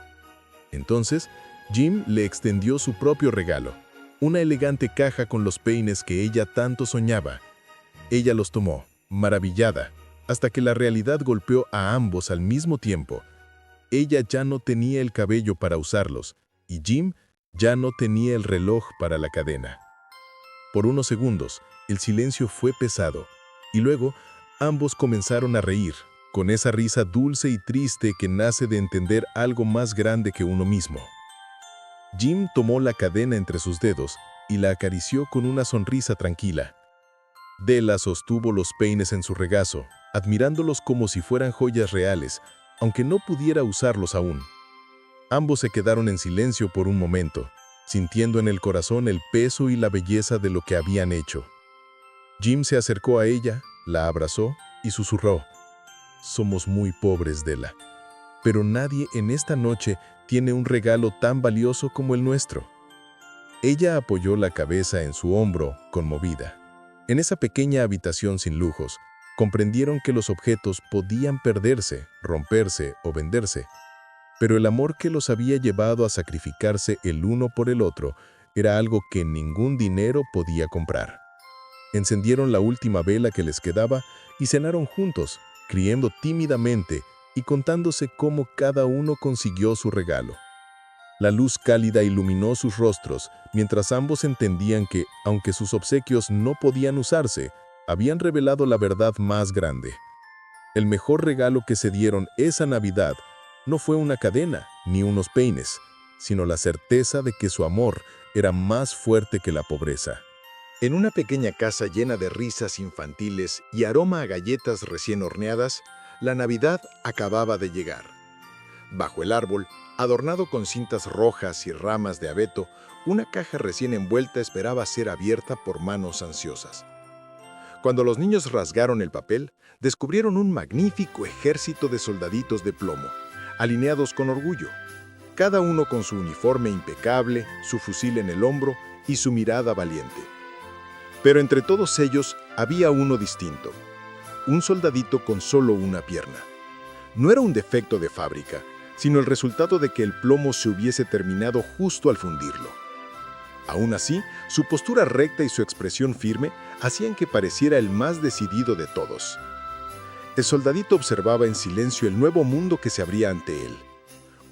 Entonces, Jim le extendió su propio regalo, una elegante caja con los peines que ella tanto soñaba. Ella los tomó, maravillada, hasta que la realidad golpeó a ambos al mismo tiempo. Ella ya no tenía el cabello para usarlos, y Jim ya no tenía el reloj para la cadena. Por unos segundos, el silencio fue pesado, y luego ambos comenzaron a reír, con esa risa dulce y triste que nace de entender algo más grande que uno mismo. Jim tomó la cadena entre sus dedos y la acarició con una sonrisa tranquila. Della sostuvo los peines en su regazo, admirándolos como si fueran joyas reales, aunque no pudiera usarlos aún. Ambos se quedaron en silencio por un momento, sintiendo en el corazón el peso y la belleza de lo que habían hecho. Jim se acercó a ella, la abrazó y susurró: «Somos muy pobres, Della, pero nadie en esta noche tiene un regalo tan valioso como el nuestro». Ella apoyó la cabeza en su hombro, conmovida. En esa pequeña habitación sin lujos, comprendieron que los objetos podían perderse, romperse o venderse, pero el amor que los había llevado a sacrificarse el uno por el otro era algo que ningún dinero podía comprar. Encendieron la última vela que les quedaba y cenaron juntos, riendo tímidamente y contándose cómo cada uno consiguió su regalo. La luz cálida iluminó sus rostros, mientras ambos entendían que, aunque sus obsequios no podían usarse, habían revelado la verdad más grande. El mejor regalo que se dieron esa Navidad no fue una cadena ni unos peines, sino la certeza de que su amor era más fuerte que la pobreza. En una pequeña casa llena de risas infantiles y aroma a galletas recién horneadas, la Navidad acababa de llegar. Bajo el árbol, adornado con cintas rojas y ramas de abeto, una caja recién envuelta esperaba ser abierta por manos ansiosas. Cuando los niños rasgaron el papel, descubrieron un magnífico ejército de soldaditos de plomo, alineados con orgullo, cada uno con su uniforme impecable, su fusil en el hombro y su mirada valiente. Pero entre todos ellos había uno distinto, un soldadito con solo una pierna. No era un defecto de fábrica, sino el resultado de que el plomo se hubiese terminado justo al fundirlo. Aún así, su postura recta y su expresión firme hacían que pareciera el más decidido de todos. El soldadito observaba en silencio el nuevo mundo que se abría ante él.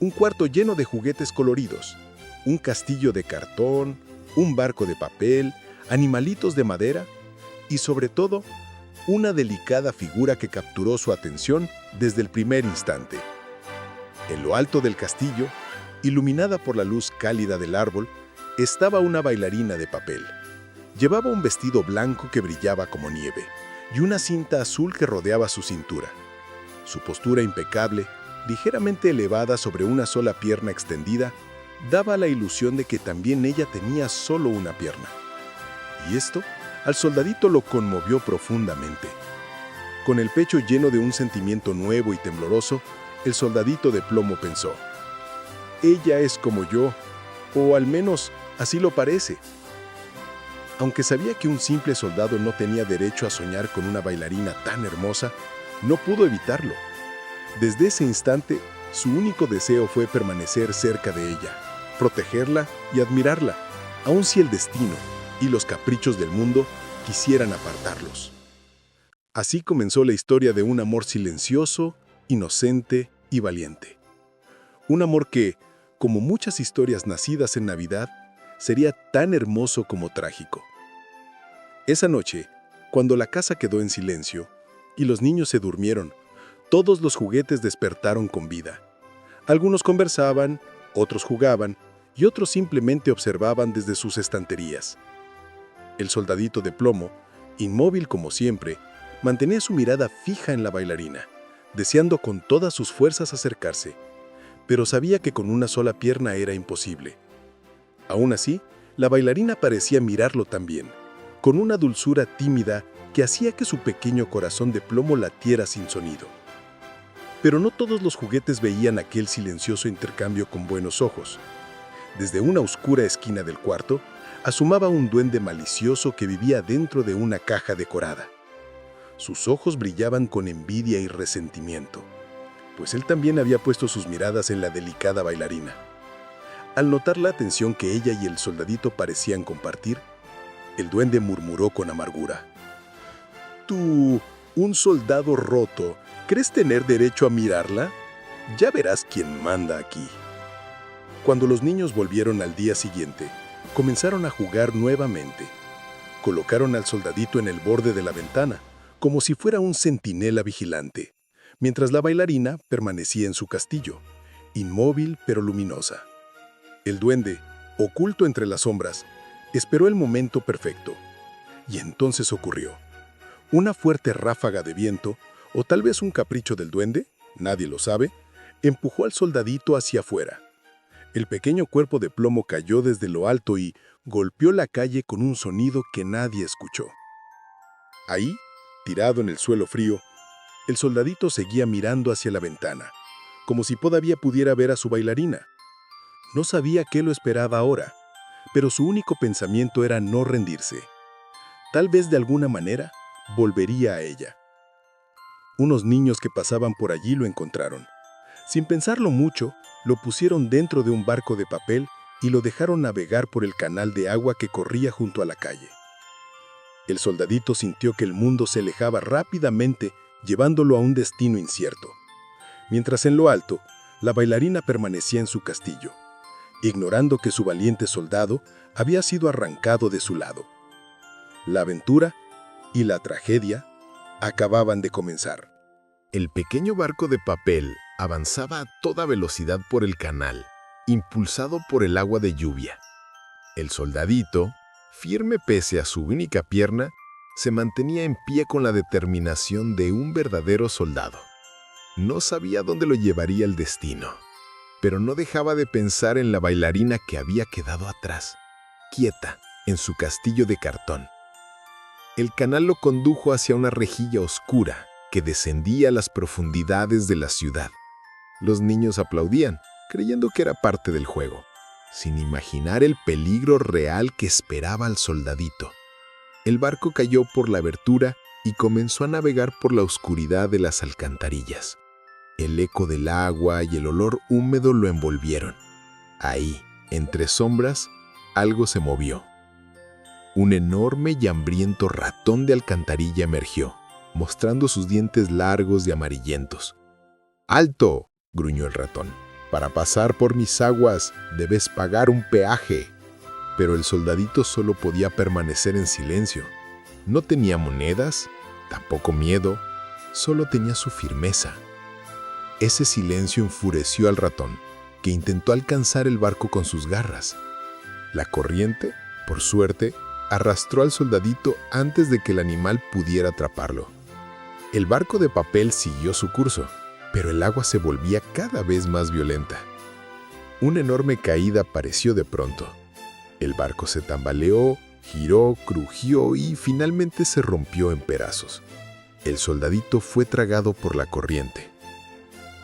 Un cuarto lleno de juguetes coloridos, un castillo de cartón, un barco de papel, animalitos de madera y, sobre todo, una delicada figura que capturó su atención desde el primer instante. En lo alto del castillo, iluminada por la luz cálida del árbol, estaba una bailarina de papel. Llevaba un vestido blanco que brillaba como nieve y una cinta azul que rodeaba su cintura. Su postura impecable, ligeramente elevada sobre una sola pierna extendida, daba la ilusión de que también ella tenía solo una pierna. Y esto, al soldadito lo conmovió profundamente. Con el pecho lleno de un sentimiento nuevo y tembloroso, el soldadito de plomo pensó: «Ella es como yo, o al menos así lo parece». Aunque sabía que un simple soldado no tenía derecho a soñar con una bailarina tan hermosa, no pudo evitarlo. Desde ese instante, su único deseo fue permanecer cerca de ella, protegerla y admirarla, aun si el destino y los caprichos del mundo quisieran apartarlos. Así comenzó la historia de un amor silencioso, inocente y valiente. Un amor que, como muchas historias nacidas en Navidad, sería tan hermoso como trágico. Esa noche, cuando la casa quedó en silencio y los niños se durmieron, todos los juguetes despertaron con vida. Algunos conversaban, otros jugaban y otros simplemente observaban desde sus estanterías. El soldadito de plomo, inmóvil como siempre, mantenía su mirada fija en la bailarina, deseando con todas sus fuerzas acercarse, pero sabía que con una sola pierna era imposible. Aún así, la bailarina parecía mirarlo también, con una dulzura tímida que hacía que su pequeño corazón de plomo latiera sin sonido. Pero no todos los juguetes veían aquel silencioso intercambio con buenos ojos. Desde una oscura esquina del cuarto, asomaba un duende malicioso que vivía dentro de una caja decorada. Sus ojos brillaban con envidia y resentimiento, pues él también había puesto sus miradas en la delicada bailarina. Al notar la atención que ella y el soldadito parecían compartir, el duende murmuró con amargura: «Tú, un soldado roto, ¿crees tener derecho a mirarla? Ya verás quién manda aquí». Cuando los niños volvieron al día siguiente, comenzaron a jugar nuevamente. Colocaron al soldadito en el borde de la ventana, como si fuera un centinela vigilante, mientras la bailarina permanecía en su castillo, inmóvil pero luminosa. El duende, oculto entre las sombras, esperó el momento perfecto. Y entonces ocurrió. Una fuerte ráfaga de viento, o tal vez un capricho del duende, nadie lo sabe, empujó al soldadito hacia afuera. El pequeño cuerpo de plomo cayó desde lo alto y golpeó la calle con un sonido que nadie escuchó. Ahí, tirado en el suelo frío, el soldadito seguía mirando hacia la ventana, como si todavía pudiera ver a su bailarina. No sabía qué lo esperaba ahora, pero su único pensamiento era no rendirse. Tal vez de alguna manera volvería a ella. Unos niños que pasaban por allí lo encontraron. Sin pensarlo mucho, lo pusieron dentro de un barco de papel y lo dejaron navegar por el canal de agua que corría junto a la calle. El soldadito sintió que el mundo se alejaba rápidamente, llevándolo a un destino incierto. Mientras en lo alto, la bailarina permanecía en su castillo, ignorando que su valiente soldado había sido arrancado de su lado. La aventura y la tragedia acababan de comenzar. El pequeño barco de papel avanzaba a toda velocidad por el canal, impulsado por el agua de lluvia. El soldadito, firme pese a su única pierna, se mantenía en pie con la determinación de un verdadero soldado. No sabía dónde lo llevaría el destino, pero no dejaba de pensar en la bailarina que había quedado atrás, quieta, en su castillo de cartón. El canal lo condujo hacia una rejilla oscura que descendía a las profundidades de la ciudad. Los niños aplaudían, creyendo que era parte del juego, sin imaginar el peligro real que esperaba al soldadito. El barco cayó por la abertura y comenzó a navegar por la oscuridad de las alcantarillas. El eco del agua y el olor húmedo lo envolvieron. Ahí, entre sombras, algo se movió. Un enorme y hambriento ratón de alcantarilla emergió, mostrando sus dientes largos y amarillentos. «¡Alto!», gruñó el ratón. «Para pasar por mis aguas, debes pagar un peaje». Pero el soldadito solo podía permanecer en silencio. No tenía monedas, tampoco miedo, solo tenía su firmeza. Ese silencio enfureció al ratón, que intentó alcanzar el barco con sus garras. La corriente, por suerte, arrastró al soldadito antes de que el animal pudiera atraparlo. El barco de papel siguió su curso, pero el agua se volvía cada vez más violenta. Una enorme caída apareció de pronto. El barco se tambaleó, giró, crujió y finalmente se rompió en pedazos. El soldadito fue tragado por la corriente.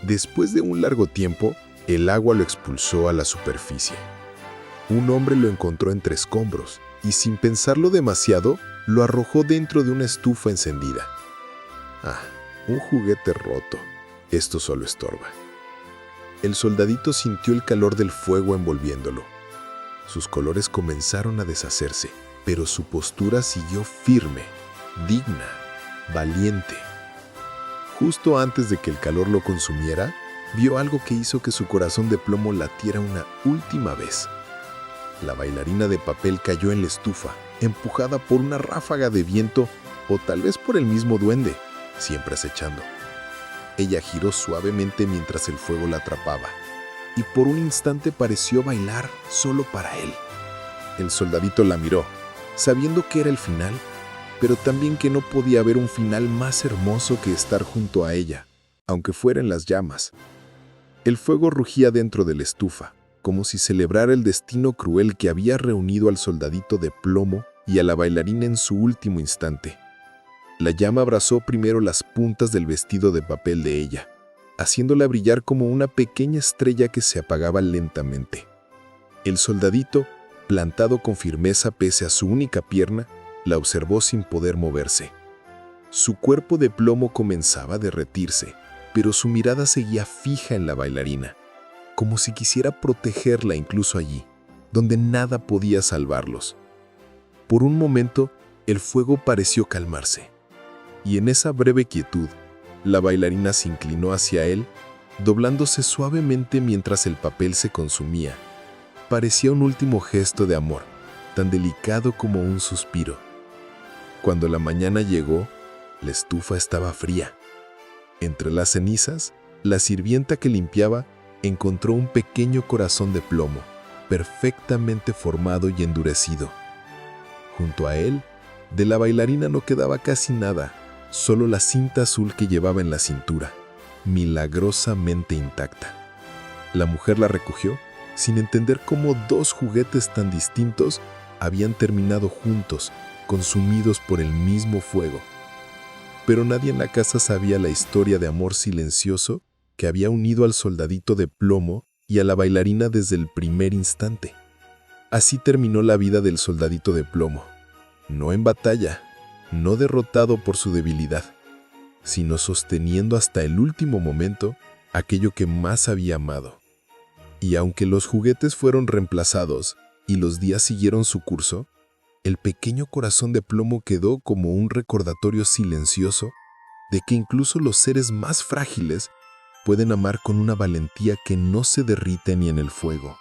Después de un largo tiempo, el agua lo expulsó a la superficie. Un hombre lo encontró entre escombros y, sin pensarlo demasiado, lo arrojó dentro de una estufa encendida. Ah, un juguete roto. Esto solo estorba. El soldadito sintió el calor del fuego envolviéndolo. Sus colores comenzaron a deshacerse, pero su postura siguió firme, digna, valiente. Justo antes de que el calor lo consumiera, vio algo que hizo que su corazón de plomo latiera una última vez. La bailarina de papel cayó en la estufa, empujada por una ráfaga de viento o tal vez por el mismo duende, siempre acechando. Ella giró suavemente mientras el fuego la atrapaba, y por un instante pareció bailar solo para él. El soldadito la miró, sabiendo que era el final, pero también que no podía haber un final más hermoso que estar junto a ella, aunque fuera en las llamas. El fuego rugía dentro de la estufa, como si celebrara el destino cruel que había reunido al soldadito de plomo y a la bailarina en su último instante. La llama abrazó primero las puntas del vestido de papel de ella, haciéndola brillar como una pequeña estrella que se apagaba lentamente. El soldadito, plantado con firmeza pese a su única pierna, la observó sin poder moverse. Su cuerpo de plomo comenzaba a derretirse, pero su mirada seguía fija en la bailarina, como si quisiera protegerla incluso allí, donde nada podía salvarlos. Por un momento, el fuego pareció calmarse, y en esa breve quietud, la bailarina se inclinó hacia él, doblándose suavemente mientras el papel se consumía. Parecía un último gesto de amor, tan delicado como un suspiro. Cuando la mañana llegó, la estufa estaba fría. Entre las cenizas, la sirvienta que limpiaba encontró un pequeño corazón de plomo, perfectamente formado y endurecido. Junto a él, de la bailarina no quedaba casi nada, solo la cinta azul que llevaba en la cintura, milagrosamente intacta. La mujer la recogió, sin entender cómo dos juguetes tan distintos habían terminado juntos, consumidos por el mismo fuego. Pero nadie en la casa sabía la historia de amor silencioso que había unido al soldadito de plomo y a la bailarina desde el primer instante. Así terminó la vida del soldadito de plomo, no en batalla, no derrotado por su debilidad, sino sosteniendo hasta el último momento aquello que más había amado. Y aunque los juguetes fueron reemplazados y los días siguieron su curso, el pequeño corazón de plomo quedó como un recordatorio silencioso de que incluso los seres más frágiles pueden amar con una valentía que no se derrite ni en el fuego.